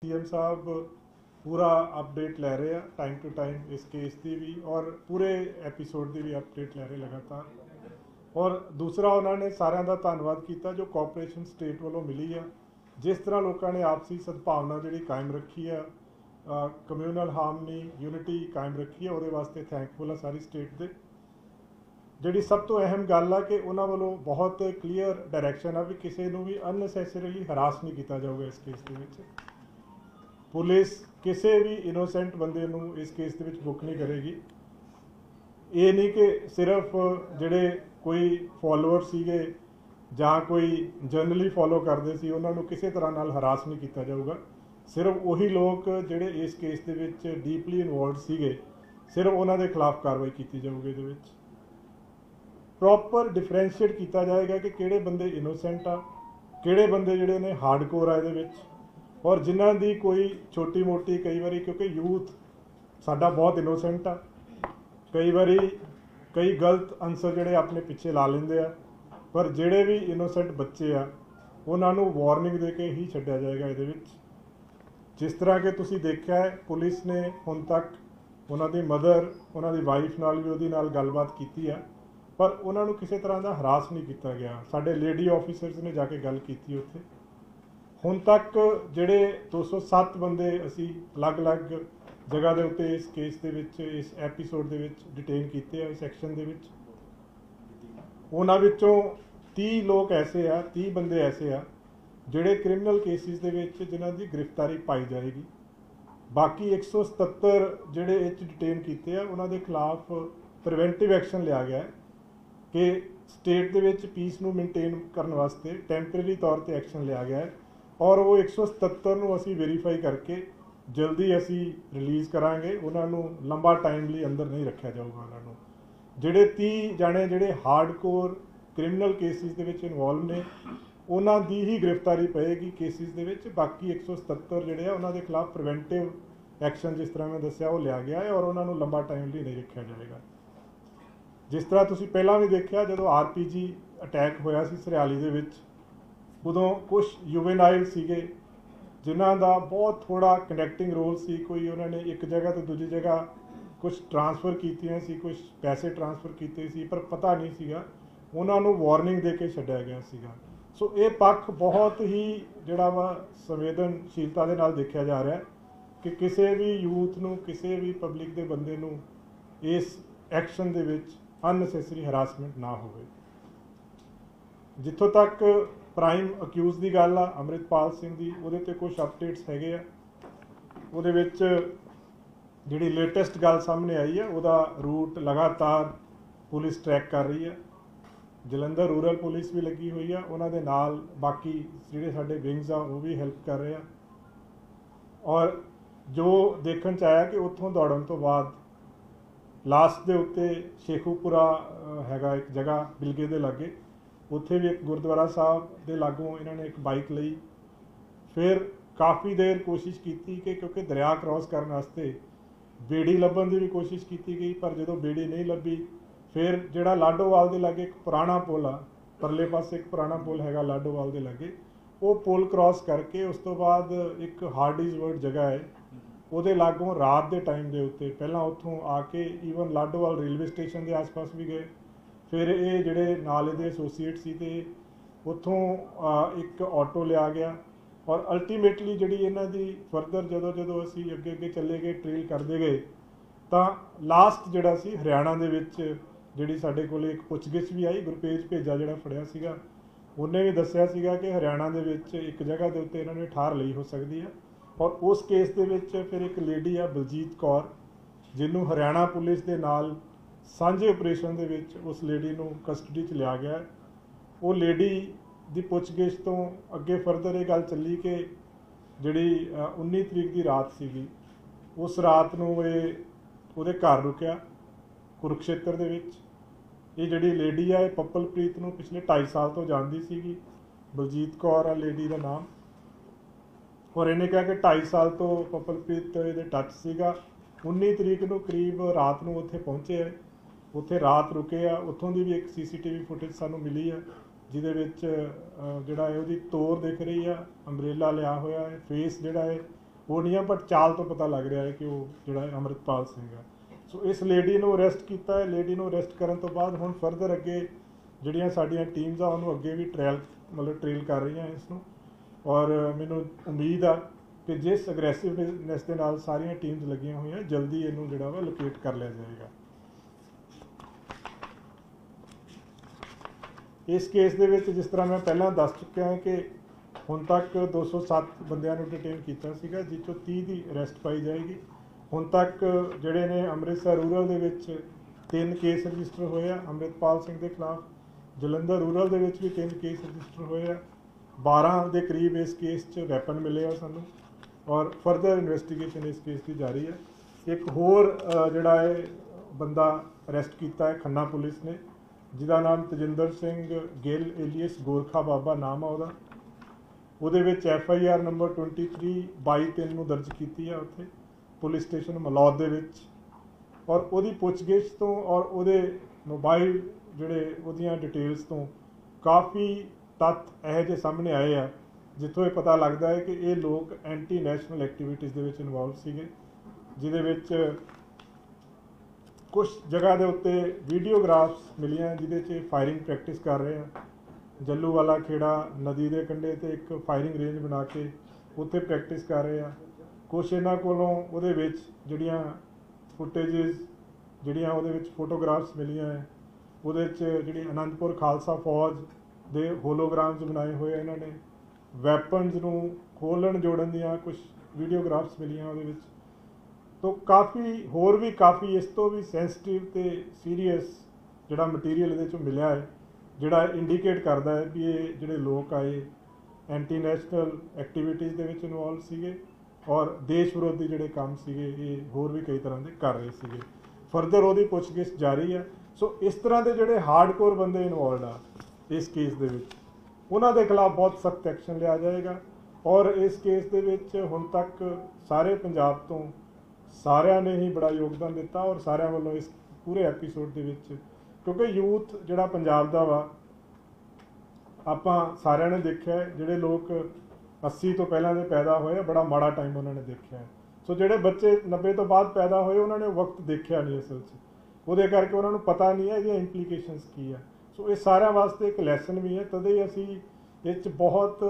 CM साहब पूरा update लै रहे हैं टाइम टू टाइम इस केस की भी और पूरे एपीसोड की भी अपडेट लै रहे लगातार। और दूसरा उन्होंने साਰਿਆਂ ਦਾ ਧੰਨਵਾਦ ਕੀਤਾ जो ਕੋਆਪਰੇਸ਼ਨ स्टेट वालों मिली है, जिस तरह लोगों ने आपसी सद्भावना जी कायम रखी है, कम्यूनल हारमनी यूनिटी कायम रखी है, वो वास्ते थैंकफुल है सारी स्टेट के। जी सब तो अहम गल है कि उन्होंने वालों बहुत क्लीयर डायरैक्शन है भी किसी को भी अननैसेसरीली हरास नहीं किया जाऊगा। इस केस के पुलिस किसी भी इनोसेंट बंदे इस केस के बुक नहीं करेगी। ये नहीं कि सिर्फ जोड़े कोई फॉलोअर सीगे जां कोई जनरली फॉलो करते सी उन्होंने किसी तरह नाल हरास नहीं किया जाऊगा। सिर्फ वही लोग जोड़े इस केस के डीपली इनवॉल्व सीगे सिर्फ उन्होंने खिलाफ कार्रवाई की जाऊगी। ये प्रॉपर डिफरेंशिएट किया जाएगा कि किहड़े बंदे इनोसेंट आ, किहड़े बंदे जिहड़े ने हार्डकोर आ इहदे विच, और जिन्हां दी कोई छोटी मोटी कई बारी क्योंकि यूथ साडा बहुत इनोसेंट आ, कई बारी कई गलत अंसर जिहड़े अपने पिछे ला लेंदे आ, पर जिहड़े भी इनोसेंट बच्चे आ उन्हां नूं वार्निंग दे के ही छड्डिया जाएगा। इहदे विच जिस तरह के तुसीं देखिया है पुलिस ने हुण तक उन्हां दी मदर उन्हां दी वाइफ नाल भी उहदी नाल गलबात कीती है, पर उन्होंने किसी तरह का हरास नहीं किया गया। साढ़े लेडी ऑफिसर्स ने जाके गल की उत्थे। हुण तक जिहड़े 207 बंदे असी अलग अलग जगह के उत्ते इस केस के विच इस एपीसोड के डिटेन किए इस एक्शन के विच, उन्हां विचों 30 लोग ऐसे आ 30 बंदे ऐसे आ जिहड़े क्रिमिनल केसिस के विच जिन्हां दी गिरफ्तारी पाई जाएगी। बाकी 177 जिहड़े इच डिटेन किए उन्हां दे खिलाफ प्रिवेंटिव एक्शन लिया गया है कि स्टेट के पीस नूं मेनटेन करने वास्ते टैंपरेरी तौर पर एक्शन लिया गया है, और वो 177 नूं असी वेरीफाई करके जल्दी असी रिलीज़ करांगे। उन्होंने लंबा टाइम लिए अंदर नहीं रखा जाऊगा। उन्होंने जिहड़े 30 जाने जिहड़े हार्डकोर क्रिमिनल केसिस दे विच इनवॉल्व ने उन्हां दी ही गिरफ्तारी पएगी केसिस दे विच। बाकी 177 जिहड़े उन्हां दे खिलाफ प्रिवेंटिव एक्शन जिस तरह मैं दस्सिया वो लिया गया है, और उन्होंने लंबा टाइम लिए नहीं रखा जाएगा। जिस तरह तुसीं पहलां भी देखिया जो RPG अटैक होया सी सरियाली दे विच, उदों कुछ युवेनाइल सीगे जिन्हां दा बहुत थोड़ा कनैक्टिंग रोल सी। कोई उन्होंने एक जगह तो दूजी जगह कुछ ट्रांसफर कीतियां सी, कुछ पैसे ट्रांसफर किए सी, पर पता नहीं सीगा, उन्होंने वार्निंग दे के छड्डिया गया सीगा। सो ये पक्ष बहुत ही जिहड़ा वा संवेदनशीलता दे नाल देखिया जा रहा है कि किसी भी यूथ नूं किसी भी पब्लिक के बंदे नूं इस एक्शन दे विच अननैसेसरी हरासमेंट ना हो। जिथों तक प्राइम अक्यूज की गल आ अमृतपाल सिंह की, वो कुछ अपडेट्स हैगे आ। उहदे विच जिहड़ी लेटेस्ट गल सामने आई है वह रूट लगातार पुलिस ट्रैक कर रही है। जलंधर रूरल पुलिस भी लगी हुई है, उन्होंने नाल बाकी जिहड़े साडे विंग्स आ वो भी हेल्प कर रहे हैं। और जो देखण च आया कि उत्थों दौड़न तो बाद लास्ट के उत्ते शेखूपुरा हैगा एक जगह बिलगे के लागे, उत्थे भी एक गुरुद्वारा साहब के लागों इन्होंने एक बाइक लई। फिर काफ़ी देर कोशिश की कि क्योंकि दरिया क्रॉस करने वास्ते बेड़ी लभन की भी कोशिश की गई, पर जो बेड़ी नहीं लभी फिर जिहड़ा लाडोवाल के लागे एक पुराना पुल आ, परले पासे एक पुराना पुल हैगा लाडोवाल के लागे, वो पुल क्रॉस करके उस तो बाद एक हार्डीज वर्ड जगह है वो लागों रात के टाइम के उत्ते पहला उत्थों आके ईवन लाडोवाल रेलवे स्टेशन के आस पास भी गए। फिर ये जिहड़े नाल दे एसोसीएट सी ते उत्थों एक ऑटो लिया गया, और अल्टीमेटली जिहड़ी इन्हां दी फरदर जदों जदों असीं अगे अगे चले गए ट्रेल करते गए तो लास्ट जिहड़ा सी हरियाणा दे विच जिहड़ी साडे कोल एक पुछगिछ भी आई। गुरपेज भेजा जिहड़ा फड़िया सीगा उन्हें भी दस्सिया सीगा कि हरियाणा दे विच एक जगह के उत्ते इन्हां ने ठार लई हो सकती है, और उस केस दे विच फिर एक लेडी आ बलजीत कौर जिन्हों हरियाणा पुलिस के नाल सांझे ऑपरेशन दे विच उस लेडी नूं कस्टडी च लिया गया। वो लेडी की पुछगिछ तो अगे फरदर ये गल चली कि जिहड़ी 19 तरीक की रात सीगी उस रात नूं उहदे घर रुकिया कुरुक्षेत्र दे विच। ये जिहड़ी लेडी है पप्पलप्रीत नूं पिछले 2.5 साल तो जानती सीगी, बलजीत कौर आ लेडी का नाम, और इन्हें कहा कि 2.5 साल तो पप्पलप्रीत ये टच सीगा। 19 तरीक नूं करीब रात नूं उत्थे पहुँचे है, उत्थे रात रुके आ। उत्थों की भी एक CCTV फुटेज सानूं मिली है जिहदे विच जिहड़ा है उहदी तोर दिख रही है, अंबरेला लिया होया है, फेस जिहड़ा है ਉਹ ਨਹੀਂ ਆ, ਬਟ ਚਾਲ ਤੋਂ ਪਤਾ ਲੱਗ ਰਿਹਾ ਹੈ ਕਿ ਉਹ ਜਿਹੜਾ ਅੰਮ੍ਰਿਤਪਾਲ ਸਿੰਘ ਹੈ। ਸੋ ਇਸ ਲੇਡੀ ਨੂੰ ਅਰੈਸਟ ਕੀਤਾ ਹੈ। ਲੇਡੀ ਨੂੰ ਅਰੈਸਟ ਕਰਨ ਤੋਂ ਬਾਅਦ ਹੁਣ ਫਰਦਰ ਅੱਗੇ ਜਿਹੜੀਆਂ ਸਾਡੀਆਂ ਟੀਮਸ ਆ ਉਹਨੂੰ ਅੱਗੇ ਵੀ ਟ੍ਰੇਲ ਕਰ ਰਹੀਆਂ ਇਸ ਨੂੰ, ਔਰ ਮੈਨੂੰ ਉਮੀਦ ਆ ਕਿ ਜਿਸ ਅਗਰੈਸਿਵਨੈਸ ਦੇ ਨਾਲ ਸਾਰੀਆਂ ਟੀਮਸ ਲੱਗੀਆਂ ਹੋਈਆਂ ਜਲਦੀ ਇਹਨੂੰ ਜਿਹੜਾ ਵਾ ਲੋਕੇਟ ਕਰ ਲਿਆ ਜਾਏਗਾ। ਇਸ ਕੇਸ ਦੇ ਵਿੱਚ ਜਿਸ ਤਰ੍ਹਾਂ ਮੈਂ ਪਹਿਲਾਂ ਦੱਸ ਚੁੱਕਿਆ ਹਾਂ ਕਿ ਹੁਣ ਤੱਕ 207 ਬੰਦਿਆਂ ਨੂੰ ਡਿਟੇਨ ਕੀਤਾ ਸੀਗਾ, ਜਿਸ ਚੋਂ 30 ਦੀ ਅਰੈਸਟ ਪਾਈ ਜਾਏਗੀ। ਹੁਣ ਤੱਕ ਜਿਹੜੇ ਨੇ ਅੰਮ੍ਰਿਤਸਰ ਰੂਰਲ ਦੇ ਵਿੱਚ 3 ਕੇਸ ਰਜਿਸਟਰ ਹੋਏ ਆ ਅੰਮ੍ਰਿਤਪਾਲ ਸਿੰਘ ਦੇ ਖਿਲਾਫ, ਜਲੰਧਰ ਰੂਰਲ ਦੇ ਵਿੱਚ ਵੀ 3 ਕੇਸ ਰਜਿਸਟਰ ਹੋਏ ਆ, 12 ਦੇ ਕਰੀਬ ਇਸ ਕੇਸ 'ਚ ਵੈਪਨ ਮਿਲੇ ਆ ਸਾਨੂੰ, ਔਰ ਫਰਦਰ ਇਨਵੈਸਟੀਗੇਸ਼ਨ ਇਸ ਕੇਸ ਦੀ ਜਾਰੀ ਹੈ। ਇੱਕ ਹੋਰ ਜਿਹੜਾ ਹੈ ਬੰਦਾ ਅਰੈਸਟ ਕੀਤਾ ਹੈ ਖੰਨਾ ਪੁਲਿਸ ਨੇ, ਜਿਹਦਾ ਨਾਮ ਤਜਿੰਦਰ ਸਿੰਘ ਗਿੱਲ ਏਲੀਅਸ ਗੋਰਖਾ ਬਾਬਾ ਨਾਮ ਆ ਉਹਦਾ। ਉਹਦੇ ਵਿੱਚ FIR ਨੰਬਰ 23/22/3 ਨੂੰ ਦਰਜ ਕੀਤੀ ਹੈ ਉੱਥੇ ਪੁਲਿਸ ਸਟੇਸ਼ਨ ਮਲੌਦ ਦੇ ਵਿੱਚ, ਔਰ ਉਹਦੀ ਪੁੱਛਗਿੱਛ ਤੋਂ ਔਰ ਉਹਦੇ ਮੋਬਾਈਲ ਜਿਹੜੇ ਉਹਦੀਆਂ ਡਿਟੇਲਸ ਤੋਂ ਕਾਫੀ ਤੱਥ ਇਹੋ ਜਿਹੇ ਸਾਹਮਣੇ ਆਏ ਆ ਜਿੱਥੋਂ ਇਹ ਪਤਾ ਲੱਗਦਾ ਹੈ ਕਿ ਇਹ ਲੋਕ ਐਂਟੀ ਨੈਸ਼ਨਲ ਐਕਟੀਵਿਟੀਜ਼ ਦੇ ਵਿੱਚ ਇਨਵੋਲਵ ਸੀਗੇ, ਜਿਹਦੇ ਵਿੱਚ ਕੁਝ ਜਗ੍ਹਾ ਦੇ ਉੱਤੇ ਵੀਡੀਓਗ੍ਰਾਫਸ ਮਿਲੀਆਂ ਜਿਹਦੇ 'ਚ ਫਾਇਰਿੰਗ ਪ੍ਰੈਕਟਿਸ ਕਰ ਰਹੇ ਆ। ਜੱਲੂਵਾਲਾ ਖੇੜਾ ਨਦੀ ਦੇ ਕੰਢੇ ਤੇ ਇੱਕ ਫਾਇਰਿੰਗ ਰੇਂਜ ਬਣਾ ਕੇ ਉੱਥੇ ਪ੍ਰੈਕਟਿਸ ਕਰ ਰਹੇ ਆ। ਕੁਛ ਇਹਨਾਂ ਕੋਲੋਂ ਉਹਦੇ ਵਿੱਚ ਜਿਹੜੀਆਂ ਫੁਟੇਜਿਸ ਜਿਹੜੀਆਂ ਉਹਦੇ ਵਿੱਚ ਫੋਟੋਗ੍ਰਾਫਸ ਮਿਲੀਆਂ ਹੈ, ਉਹਦੇ 'ਚ ਜਿਹੜੀ ਅਨੰਦਪੁਰ ਖਾਲਸਾ ਫੌਜ ਦੇ ਹੋਲੋਗ੍ਰਾਮਸ ਬਣਾਏ ਹੋਏ ਆ ਇਹਨਾਂ ਨੇ, ਵੈਪਨਸ ਨੂੰ ਖੋਲ੍ਹਣ ਜੋੜਨ ਦੀਆਂ ਕੁਝ ਵੀਡੀਓਗ੍ਰਾਫਸ ਮਿਲੀਆਂ ਉਹਦੇ ਵਿੱਚ। ਤੋਂ ਕਾਫੀ ਹੋਰ ਵੀ ਕਾਫੀ ਇਸ ਤੋਂ ਵੀ ਸੈਂਸਿਟਿਵ ਤੇ ਸੀਰੀਅਸ ਜਿਹੜਾ ਮਟੀਰੀਅਲ ਇਹਦੇ 'ਚੋਂ ਮਿਲਿਆ ਹੈ, ਜਿਹੜਾ ਇੰਡੀਕੇਟ ਕਰਦਾ ਹੈ ਵੀ ਇਹ ਜਿਹੜੇ ਲੋਕ ਆਏ ਐਂਟੀ ਨੈਸ਼ਨਲ ਐਕਟੀਵਿਟੀਜ਼ ਦੇ ਵਿੱਚ ਇਨਵੋਲਵ ਸੀਗੇ ਔਰ ਦੇਸ਼ ਵਿਰੋਧੀ ਜਿਹੜੇ ਕੰਮ ਸੀਗੇ ਇਹ ਹੋਰ ਵੀ ਕਈ ਤਰ੍ਹਾਂ ਦੇ ਕਰ ਰਹੇ ਸੀਗੇ। ਫਰਦਰ ਉਹਦੀ ਪੁੱਛਗਿੱਛ ਜਾਰੀ ਹੈ। ਸੋ ਇਸ ਤਰ੍ਹਾਂ ਦੇ ਜਿਹੜੇ ਹਾਰਡਕੋਰ ਬੰਦੇ ਇਨਵੋਲਵਡ ਆ ਇਸ ਕੇਸ ਦੇ ਵਿੱਚ, ਉਹਨਾਂ ਦੇ ਖਿਲਾਫ ਬਹੁਤ ਸਖਤ ਐਕਸ਼ਨ ਲਿਆ ਜਾਏਗਾ। ਔਰ ਇਸ ਕੇਸ ਦੇ ਵਿੱਚ ਹੁਣ ਤੱਕ ਸਾਰੇ ਪੰਜਾਬ ਤੋਂ ਸਾਰਿਆਂ ਨੇ ਹੀ ਬੜਾ ਯੋਗਦਾਨ ਦਿੱਤਾ ਔਰ ਸਾਰਿਆਂ ਵੱਲੋਂ ਇਸ ਪੂਰੇ ਐਪੀਸੋਡ ਦੇ ਵਿੱਚ, ਕਿਉਂਕਿ ਯੂਥ ਜਿਹੜਾ ਪੰਜਾਬ ਦਾ ਵਾ ਆਪਾਂ ਸਾਰਿਆਂ ਨੇ ਦੇਖਿਆ ਜਿਹੜੇ ਲੋਕ 80 ਤੋਂ ਪਹਿਲਾਂ ਦੇ ਪੈਦਾ ਹੋਏ ਬੜਾ ਮਾੜਾ ਟਾਈਮ ਉਹਨਾਂ ਨੇ ਦੇਖਿਆ। ਸੋ ਜਿਹੜੇ ਬੱਚੇ 90 ਤੋਂ ਬਾਅਦ ਪੈਦਾ ਹੋਏ ਉਹਨਾਂ ਨੇ ਵਕਤ ਦੇਖਿਆ ਨਹੀਂ ਅਸਲ 'ਚ, ਉਹਦੇ ਕਰਕੇ ਉਹਨਾਂ ਨੂੰ ਪਤਾ ਨਹੀਂ ਹੈ ਇਹਦੀਆਂ ਇੰਪਲੀਕੇਸ਼ਨਸ ਕੀ ਆ। ਸੋ ਇਹ ਸਾਰਿਆਂ ਵਾਸਤੇ ਇੱਕ ਲੈਸਨ ਵੀ ਹੈ, ਤਦੇ ਹੀ ਅਸੀਂ ਇਹ 'ਚ ਬਹੁਤ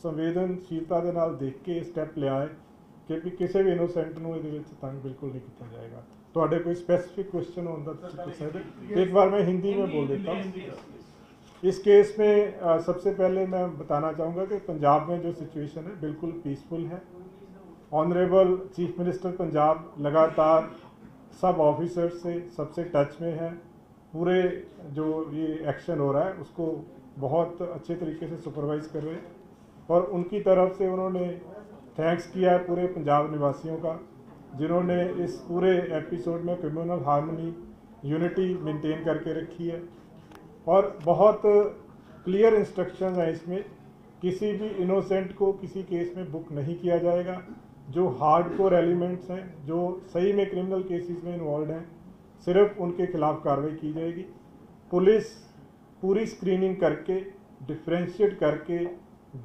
ਸੰਵੇਦਨਸ਼ੀਲਤਾ ਦੇ ਨਾਲ ਦੇਖ ਕੇ ਸਟੈਪ ਲਿਆ ਹੈ ਕਿ ਵੀ ਕਿਸੇ ਵੀ ਇਨੋਸੈਂਟ ਨੂੰ ਇਹਦੇ ਵਿੱਚ तंग बिल्कुल नहीं किया जाएगा। ਤੁਹਾਡੇ कोई स्पेसिफिक क्वेश्चन होता तो पूछ सकते। एक बार मैं हिंदी में बोल देता हूँ। इस केस में सबसे पहले मैं बताना चाहूँगा कि पंजाब में जो सिचुएशन है बिल्कुल पीसफुल है। ऑनरेबल चीफ मिनिस्टर पंजाब लगातार सब ऑफिसर से सबसे टच में है। पूरे जो ये एक्शन हो रहा है उसको बहुत अच्छे तरीके से सुपरवाइज कर रहे हैं और उनकी तरफ से उन्होंने थैंक्स किया है पूरे पंजाब निवासियों का, जिन्होंने इस पूरे एपिसोड में कम्युनल हार्मनी यूनिटी मेंटेन करके रखी है और बहुत क्लियर इंस्ट्रक्शंस हैं इसमें। किसी भी इनोसेंट को किसी केस में बुक नहीं किया जाएगा। जो हार्डकोर एलिमेंट्स हैं जो सही में क्रिमिनल केसेस में इन्वॉल्व हैं सिर्फ उनके खिलाफ कार्रवाई की जाएगी। पुलिस पूरी स्क्रीनिंग करके डिफ्रेंशिएट करके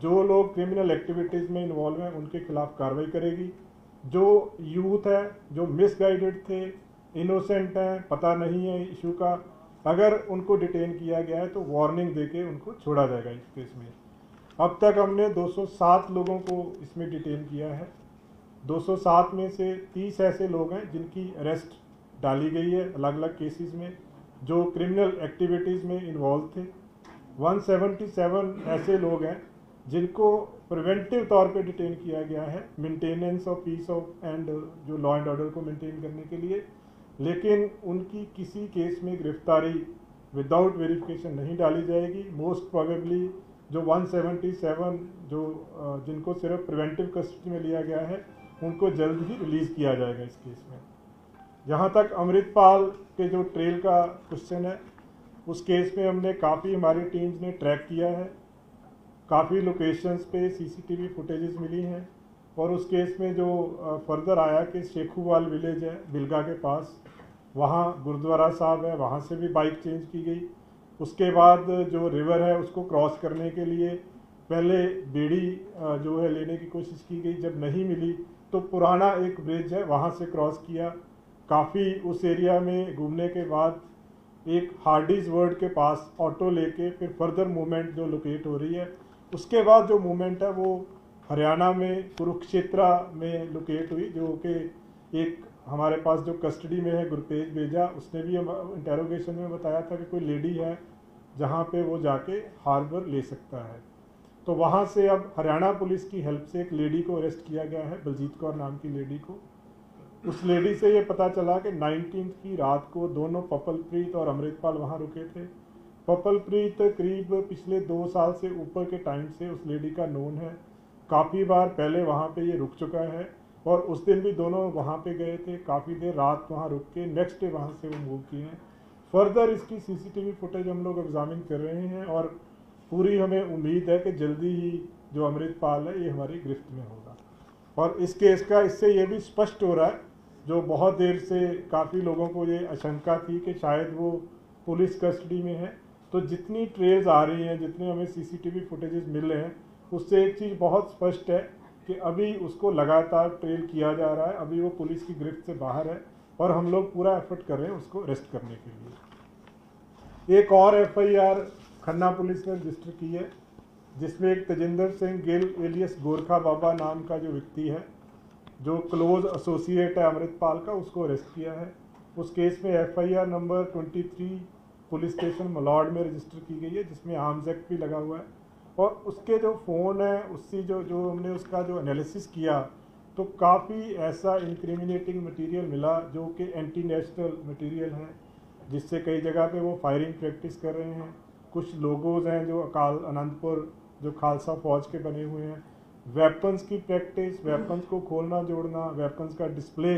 जो लोग क्रिमिनल एक्टिविटीज़ में इन्वॉल्व हैं उनके खिलाफ कार्रवाई करेगी। जो यूथ है जो मिसगाइडेड थे, इनोसेंट हैं, पता नहीं है इशू का, अगर उनको डिटेन किया गया है तो वार्निंग देके उनको छोड़ा जाएगा इस केस में। अब तक हमने 207 लोगों को इसमें डिटेन किया है। 207 में से 30 ऐसे लोग हैं जिनकी अरेस्ट डाली गई है अलग अलग केसेस में जो क्रिमिनल एक्टिविटीज़ में इन्वॉल्व थे। 177 ऐसे लोग हैं जिनको प्रिवेंटिव तौर पे डिटेन किया गया है maintenance of peace of and जो लॉ एंड ऑर्डर को मेंटेन करने के लिए, लेकिन उनकी किसी केस में गिरफ्तारी विदाउट वेरिफिकेशन नहीं डाली जाएगी। मोस्ट प्रोबेबली जो 177 जो जिनको सिर्फ प्रिवेंटिव कस्टडी में लिया गया है उनको जल्द ही रिलीज़ किया जाएगा इस केस में। जहाँ तक अमृतपाल के जो ट्रेल का क्वेश्चन है उस केस में हमने काफ़ी हमारी टीम्स ने ट्रैक किया है। काफ़ी लोकेशंस पे सीसीटीवी फुटेजेस मिली हैं और उस केस में जो फर्दर आया कि शेखूवाल विलेज है बिलगा के पास, वहाँ गुरुद्वारा साहब है, वहाँ से भी बाइक चेंज की गई। उसके बाद जो रिवर है उसको क्रॉस करने के लिए पहले बेड़ी जो है लेने की कोशिश की गई, जब नहीं मिली तो पुराना एक ब्रिज है वहाँ से क्रॉस किया, काफ़ी उस एरिया में घूमने के बाद एक हार्डीज वर्ड के पास ऑटो लेके फिर फर्दर मूवमेंट जो लोकेट हो रही है, उसके बाद जो मूवमेंट है वो हरियाणा में कुरुक्षेत्रा में लोकेट हुई, जो कि एक हमारे पास जो कस्टडी में है गुरपेज बेजा, उसने भी इंटेरोगेशन में बताया था कि कोई लेडी है जहाँ पे वो जाके हार्बर ले सकता है। तो वहाँ से अब हरियाणा पुलिस की हेल्प से एक लेडी को अरेस्ट किया गया है, बलजीत कौर नाम की लेडी को। उस लेडी से ये पता चला कि 19 की रात को दोनों पपलप्रीत और अमृतपाल वहाँ रुके थे। पपलप्रीत करीब पिछले 2 साल से ऊपर के टाइम से उस लेडी का नोन है, काफ़ी बार पहले वहाँ पे ये रुक चुका है और उस दिन भी दोनों वहाँ पे गए थे, काफ़ी देर रात वहाँ रुक के नेक्स्ट डे वहाँ से वो मूव किए हैं। फर्दर इसकी सीसीटीवी फुटेज हम लोग एग्जामिन कर रहे हैं और पूरी हमें उम्मीद है कि जल्दी ही जो अमृतपाल है ये हमारी गिरफ्त में होगा। और इस केस का इससे ये भी स्पष्ट हो रहा है, जो बहुत देर से काफ़ी लोगों को ये आशंका थी कि शायद वो पुलिस कस्टडी में है, तो जितनी ट्रेल्स आ रही हैं, जितने हमें सीसीटीवी फुटेजेस मिल रहे हैं, उससे एक चीज़ बहुत स्पष्ट है कि अभी उसको लगातार ट्रेल किया जा रहा है, अभी वो पुलिस की गिरफ्त से बाहर है और हम लोग पूरा एफर्ट कर रहे हैं उसको अरेस्ट करने के लिए। एक और एफआईआर खन्ना पुलिस ने रजिस्टर की है, जिसमें एक तेजिंदर सिंह गिल एलियस गोरखा बाबा नाम का जो व्यक्ति है, जो क्लोज एसोसिएट है अमृतपाल का, उसको अरेस्ट किया है। उस केस में एफआईआर नंबर 23 पुलिस स्टेशन मलौड में रजिस्टर की गई है, जिसमें आर्म्स एक्ट भी लगा हुआ है। और उसके जो फ़ोन है, उससे जो हमने उसका जो एनालिसिस किया, तो काफ़ी ऐसा इंक्रिमिनेटिंग मटेरियल मिला जो कि एंटी नेशनल मटेरियल है, जिससे कई जगह पे वो फायरिंग प्रैक्टिस कर रहे हैं। कुछ लोगोज हैं जो अकाल अनंतपुर जो खालसा फौज के बने हुए हैं, वेपन्स की प्रैक्टिस, वेपन्स को खोलना जोड़ना, वेपन्स का डिस्प्ले,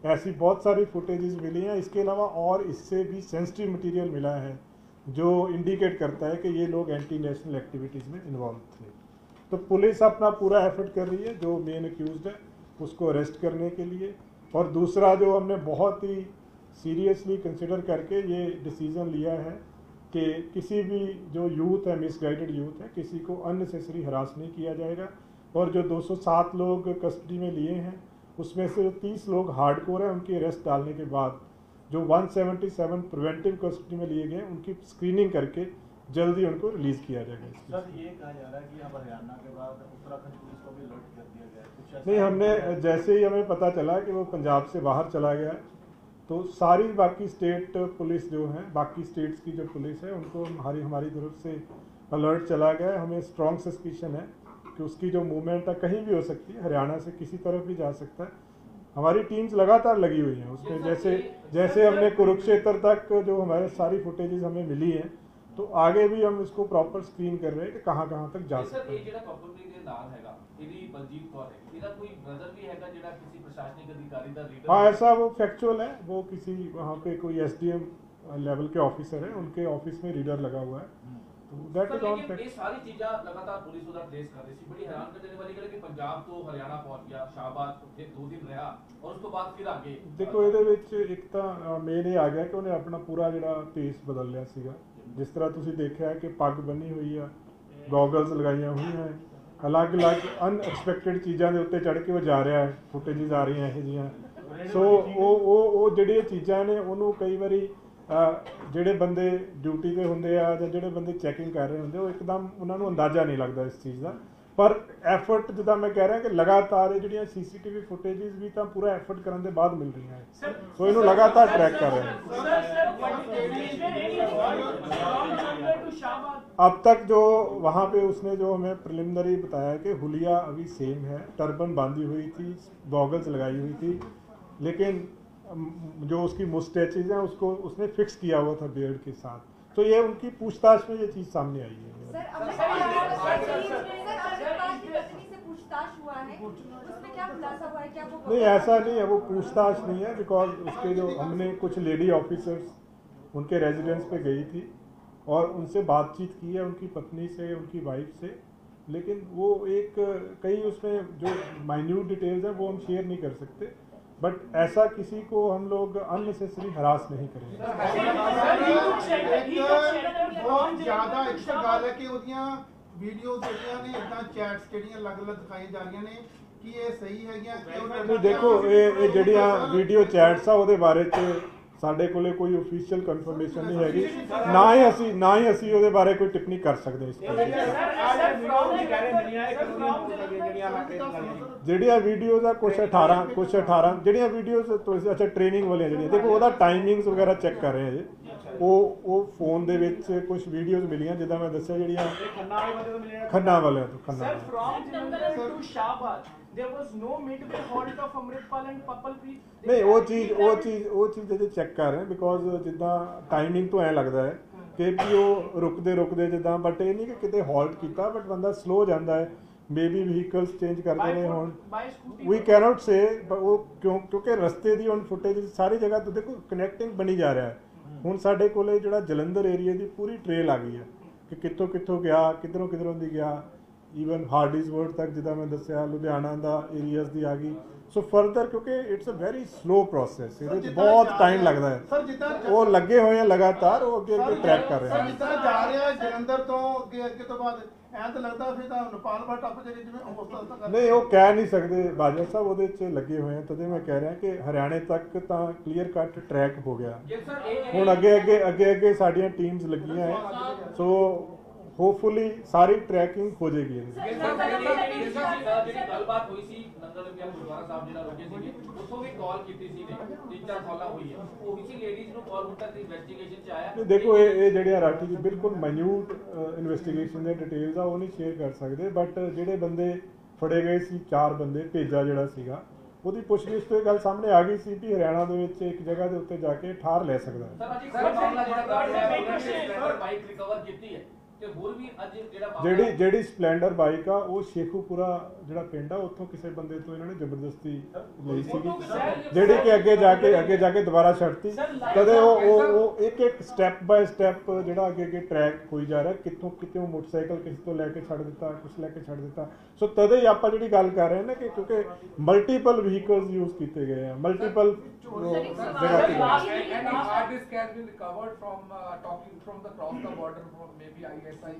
ऐसी बहुत सारी फुटेजेस मिली हैं। इसके अलावा और इससे भी सेंसिटिव मटेरियल मिला है जो इंडिकेट करता है कि ये लोग एंटी नेशनल एक्टिविटीज़ में इन्वॉल्व थे। तो पुलिस अपना पूरा एफर्ट कर रही है जो मेन अक्यूज्ड है उसको अरेस्ट करने के लिए। और दूसरा जो हमने बहुत ही सीरियसली कंसिडर करके ये डिसीज़न लिया है कि किसी भी जो यूथ है, मिसगाइडेड यूथ है, किसी को अननेसेसरी हरास नहीं किया जाएगा। और जो 207 लोग कस्टडी में लिए हैं, उसमें से 30 लोग हार्डकोर हैं, उनकी अरेस्ट डालने के बाद जो 177 प्रिवेंटिव कस्टडी में लिए गए, उनकी स्क्रीनिंग करके जल्दी उनको रिलीज किया जाएगा। सर, ये कहा जा रहा है कि अब हरियाणा के बाद उत्तराखंड पुलिस को भी अलर्ट कर दिया गया है, कुछ नहीं, हमने जैसे ही हमें पता चला कि वो पंजाब से बाहर चला गया है, तो सारी बाकी स्टेट पुलिस जो है, बाकी स्टेट्स की जो पुलिस है, उनको हमारी तरफ से अलर्ट चला गया है। हमें स्ट्रॉन्ग सस्पिशन है कि उसकी जो मूवमेंट है कहीं भी हो सकती है, हरियाणा से किसी तरफ भी जा सकता है। हमारी टीम्स लगातार लगी हुई हैं उसमें, जैसे हमने कुरुक्षेत्र तक जो हमारे सारी फुटेजेस हमें मिली हैं, तो आगे भी हम इसको प्रॉपर स्क्रीन कर रहे हैं कि कहाँ कहाँ तक जा सकते हैं। हाँ, ऐसा वो फैक्चुअल है, वो किसी वहाँ पे कोई एसडीएम लेवल के ऑफिसर है, उनके ऑफिस में रीडर लगा हुआ है। तो दैट इज ऑल फैक्ट। ये सारी चीजें लगातार पुलिस उधर ट्रेस कर रही थी, बड़ी हैरान कर देने वाली है कि पंजाब तो हरियाणा पहुंच गया, शाहबाद फिर 2 दिन रहा और उसके बाद फिर आगे देखो ਇਹਦੇ ਵਿੱਚ ਇੱਕ ਤਾਂ ਮੇਨ ਇਹ ਆ ਗਿਆ ਕਿ ਉਹਨੇ ਆਪਣਾ ਪੂਰਾ ਜਿਹੜਾ ਪੇਸ ਬਦਲ ਲਿਆ ਸੀਗਾ। ਜਿਸ ਤਰ੍ਹਾਂ ਤੁਸੀਂ ਦੇਖਿਆ ਕਿ ਪੱਗ ਬੰਨੀ ਹੋਈ ਆ, ਗੋਗਲਸ ਲਗਾਈਆਂ ਹੋਈਆਂ, ਅਲੱਗ-ਅਲੱਗ ਅਨਐਕਸਪੈਕਟਡ ਚੀਜ਼ਾਂ ਦੇ ਉੱਤੇ ਚੜ੍ਹ ਕੇ ਉਹ ਜਾ ਰਿਹਾ ਹੈ, ਫੁਟੇजेस ਆ ਰਹੀਆਂ ਇਹੋ ਜਿਹੀਆਂ। ਸੋ ਉਹ ਜਿਹੜੀਆਂ ਚੀਜ਼ਾਂ ਨੇ ਉਹਨੂੰ ਕਈ ਵਾਰੀ ਜਿਹੜੇ ਬੰਦੇ ਡਿਊਟੀ ਤੇ ਹੁੰਦੇ ਆ ਜਾਂ ਜਿਹੜੇ ਬੰਦੇ ਚੈਕਿੰਗ ਕਰ ਰਹੇ ਹੁੰਦੇ, ਉਹ ਇੱਕਦਮ ਉਹਨਾਂ ਨੂੰ ਅੰਦਾਜ਼ਾ ਨਹੀਂ ਲੱਗਦਾ ਇਸ ਚੀਜ਼ ਦਾ। ਪਰ ਐਫਰਟ ਜਿੱਦਾਂ ਮੈਂ ਕਹਿ ਰਿਹਾ ਕਿ ਲਗਾਤਾਰ ਇਹ ਜਿਹੜੀਆਂ ਸੀਸੀਟੀਵੀ ਫੁਟੇजेस ਵੀ ਤਾਂ ਪੂਰਾ ਐਫਰਟ ਕਰਨ ਦੇ ਬਾਅਦ ਮਿਲ ਰਹੀਆਂ ਹੈ, ਸੋ ਇਹਨੂੰ ਲਗਾਤਾਰ ट्रैक कर रहे हैं। अब तक जो वहाँ पे उसने जो हमें प्रिलिमिनरी बताया कि हुलिया अभी सेम है, टर्बन बांधी हुई थी, गॉगल्स लगाई हुई थी, लेकिन जो उसकी मुस्टैचेज हैं उसको उसने फिक्स किया हुआ था बियर्ड के साथ। तो ये उनकी पूछताछ में ये चीज़ सामने आई है। नहीं, ऐसा नहीं है, वो पूछताछ नहीं है, बिकॉज उसके जो हमने कुछ लेडी ऑफिसर्स उनके रेजिडेंस पे गई थी और उनसे बातचीत की है, उनकी पत्नी से, उनकी वाइफ से, लेकिन वो एक कई उसमें जो माइन्यूट डिटेल्स हैं वो हम शेयर नहीं कर सकते। बट ऐसा किसी को हम लोग अननेसेसरी हरास नहीं करेंगे। बहुत ज्यादा एक गल है कि वीडियोस ने इतना चैट्स अलग अलग दिखाई जा रही ने ਕਿ ਇਹ ਸਹੀ ਹੈਗੀਆਂ ਕਿ ਉਹਨਾਂ ਨਹੀਂ ਦੇਖੋ ਇਹ ਜਿਹੜੀਆਂ ਵੀਡੀਓ ਚੈਟਸ ਆ ਉਹਦੇ ਬਾਰੇ 'ਚ ਸਾਡੇ ਕੋਲੇ ਕੋਈ ਅਫੀਸ਼ੀਅਲ ਕਨਫਰਮੇਸ਼ਨ ਨਹੀਂ ਹੈਗੀ, ਨਾ ਹੀ ਅਸੀਂ ਉਹਦੇ ਬਾਰੇ ਕੋਈ ਟਿੱਪਣੀ ਕਰ ਸਕਦੇ ਇਸ ਤਰ੍ਹਾਂ ਜਿਹੜੀਆਂ ਵੀਡੀਓਜ਼ ਆ ਕੁਛ 18 ਜਿਹੜੀਆਂ ਵੀਡੀਓਜ਼ ਤੁਸੀਂ ਅੱਛਾ ਟ੍ਰੇਨਿੰਗ ਵਾਲੀਆਂ ਜਿਹੜੀਆਂ ਦੇਖੋ ਉਹਦਾ ਟਾਈਮਿੰਗਸ ਵਗੈਰਾ ਚੈੱਕ ਕਰ ਰਹੇ ਹਾਂ ਜੀ ਉਹ ਫੋਨ ਦੇ ਵਿੱਚ ਕੁਝ ਵੀਡੀਓਜ਼ ਮਿਲੀਆਂ ਜਿੱਦਾਂ ਮੈਂ ਦੱਸਿਆ ਜਿਹੜੀਆਂ ਖੰਨਾ ਵਾਲਿਆਂ ਤੋਂ There was no midway halt of Amritpal and Papalpreet. ਨਹੀਂ ਉਹ ਚੀਜ਼ ਜਿਹੜੇ ਚੈੱਕ ਕਰ ਰਹੇ ਬਿਕੋਜ਼ ਜਿੱਦਾਂ ਟਾਈਮਿੰਗ ਤੋਂ ਐ ਲੱਗਦਾ ਹੈ ਕਿ ਉਹ ਰੁਕਦੇ ਜਿੱਦਾਂ ਬਟ ਇਹ ਨਹੀਂ ਕਿ ਕਿਤੇ ਹਾਲਟ ਕੀਤਾ ਬਟ ਬੰਦਾ ਸਲੋ ਜਾਂਦਾ ਹੈ ਮੇਬੀ ਵਹੀਕਲਸ ਚੇਂਜ ਕਰਦੇ ਰਹੇ ਹੋਣ ਵੀ ਕੈਨੋਟ ਸੇ ਉਹ ਕਿਉਂਕਿ ਰਸਤੇ ਦੀ ਹੁਣ ਫੁਟੇਜ ਸਾਰੀ ਜਗ੍ਹਾ ਤੋਂ ਦੇਖੋ ਕਨੈਕਟਿੰਗ ਬਣੀ ਜਾ ਰਿਹਾ ਹੈ ਹੁਣ ਸਾਡੇ ਕੋਲੇ ਜਿਹੜਾ ਜਲੰਧਰ ਏਰੀਆ ਦੀ ਪੂਰੀ ਟ੍ਰੇਲ ਆ ਗਈ ਹੈ ਕਿ ਕਿੱਥੋਂ ਗਿਆ ਕਿੱਧਰੋਂ ਦੀ ਗਿਆ ਈਵਨ ਹਾਰਡਿਸਵਰਡ ਤੱਕ ਜਿੱਦਾਂ ਮੈਂ ਦੱਸਿਆ ਲੁਧਿਆਣਾ ਦਾ ਏਰੀਆਜ਼ ਦੀ ਆ ਗਈ ਸੋ ਫਰਦਰ ਕਿਉਂਕਿ it's a very slow process ਇਹਦੇ ਵਿੱਚ ਬਹੁਤ ਟਾਈਮ ਲੱਗਦਾ ਹੈ ਸਰ ਜਿੱਦਾਂ ਉਹ ਲੱਗੇ ਹੋਏ ਆ ਲਗਾਤਾਰ ਉਹ ਅੱਗੇ ਟਰੈਕ ਕਰ ਰਹੇ ਸਰ ਆ ਜਿੱਦਾਂ ਜਾ ਰਿਹਾ ਜਲੰਧਰ ਤੋਂ ਅੱਗੇ ਤੋਂ ਬਾਅਦ ਐਂ ਤਾਂ ਲੱਗਦਾ ਫਿਰ ਤਾਂ ਨੇਪਾਲ ਵੱਲ ਟੱਪ ਜਾਏਗੀ ਜਿਵੇਂ ਹੌਸਲਾ ਤਾਂ ਕਰ ਨਹੀਂ ਉਹ ਕਹਿ ਨਹੀਂ ਸਕਦੇ ਬਾਜਵਾ ਸਾਹਿਬ ਉਹਦੇ 'ਚ ਲੱਗੇ ਹੋਏ ਆ ਤਦੇ ਮੈਂ ਕਹਿ ਰਿਹਾ ਕਿ ਹਰਿਆਣੇ ਤੱਕ ਤਾਂ ਕਲੀਅਰ ਕੱਟ ਟਰੈਕ ਹੋ ਗਿਆ ਹੁਣ ਅੱਗੇ ਸਾਡੀਆਂ ਟੀਮਸ ਲੱਗੀਆਂ ਹੈ ਸੋ ਹੋਪਫੁਲੀ ਸਾਰੀ ਟਰੈਕਿੰਗ ਹੋ ਜਾਏਗੀ ਜਿਹੜੀ ਗੱਲਬਾਤ ਹੋਈ ਸੀ ਨੰਗਲ ਵਿਆਹ ਗੁਰਦੁਆਰਾ ਸਾਹਿਬ ਜਿਹੜਾ ਰੁਕੇ ਸੀਗੇ ਉੱਥੋਂ ਵੀ ਕਾਲ ਕੀਤੀ ਸੀ ਨੇ 3-4 ਸਾਲਾਂ ਹੋਈ ਹੈ ਉਹ ਵੀ ਸੀ ਲੇਡੀਜ਼ ਨੂੰ ਕਾਲ ਹੁੰਦਾ ਤੇ ਇਨਵੈਸਟੀਗੇਸ਼ਨ ਚ ਆਇਆ ਦੇਖੋ ਇਹ ਜਿਹੜੀਆਂ ਰਾਠੀ ਜੀ ਬਿਲਕੁਲ ਮਾਈਨਿਊਟ ਇਨਵੈਸਟੀਗੇਸ਼ਨ ਦੇ ਡਿਟੇਲਸ ਆ ਉਹ ਨਹੀਂ ਸ਼ੇਅਰ ਕਰ ਸਕਦੇ ਬਟ ਜਿਹੜੇ ਬੰਦੇ ਫੜੇ ਗਏ ਸੀ 4 ਬੰਦੇ ਭੇਜਾ ਜਿਹੜਾ ਸੀਗਾ ਉਹਦੀ ਪੁੱਛਗਿੱਛ ਤੋਂ ਇਹ ਗੱਲ ਸਾਹਮਣੇ ਆ ਗਈ ਸੀ ਕਿ ਹਰਿਆਣਾ ਦੇ ਵਿੱਚ ਇੱਕ ਜਗ੍ਹਾ ਦੇ ਉੱਤੇ ਜਾ ਕੇ ਠਾਰ ਲੈ ਸਕਦਾ ਹੈ ਸਰ ਅੱਜ ਇੱਕ ਮਾਮਲਾ ਜਿਹੜਾ ਬਾਈਕ ਰਿਕਵਰ ਕੀਤੀ ਹੈ ਤੇ ਹੋਰ ਵੀ ਅੱਜ ਜਿਹੜਾ ਜਿਹੜੀ ਸਪਲੈਂਡਰ ਬਾਈਕ ਆ ਉਹ ਸ਼ੇਖੂਪੁਰਾ ਜਿਹੜਾ ਪਿੰਡ ਆ ਉੱਥੋਂ ਕਿਸੇ ਬੰਦੇ ਤੋਂ ਇਹਨਾਂ ਨੇ ਜ਼ਬਰਦਸਤੀ ਲਈ ਸੀਗੀ ਜਿਹੜੀ ਕਿ ਅੱਗੇ ਜਾ ਕੇ ਦੁਬਾਰਾ ਛੱਡਤੀ ਕਦੇ ਉਹ ਇੱਕ ਸਟੈਪ ਬਾਏ ਸਟੈਪ ਜਿਹੜਾ ਅੱਗੇ ਟਰੈਕ ਹੋਈ ਜਾ ਰਿਹਾ ਕਿਤੋਂ ਮੋਟਰਸਾਈਕਲ ਕਿਸੇ ਤੋਂ ਲੈ ਕੇ ਛੱਡ ਦਿੱਤਾ ਕੁਛ ਲੈ ਕੇ ਛੱਡ ਦਿੱਤਾ ਸੋ ਤਦੇ ਹੀ ਆਪਾਂ ਜਿਹੜੀ ਗੱਲ ਕਰ ਰਹੇ ਹਾਂ ਨਾ ਕਿ ਕਿਉਂਕਿ ਮਲਟੀਪਲ ਵਹੀਕਲਸ ਯੂਜ਼ ਕੀਤੇ ਗਏ ਆ ਮਲਟੀਪਲ ਜਗ੍ਹਾ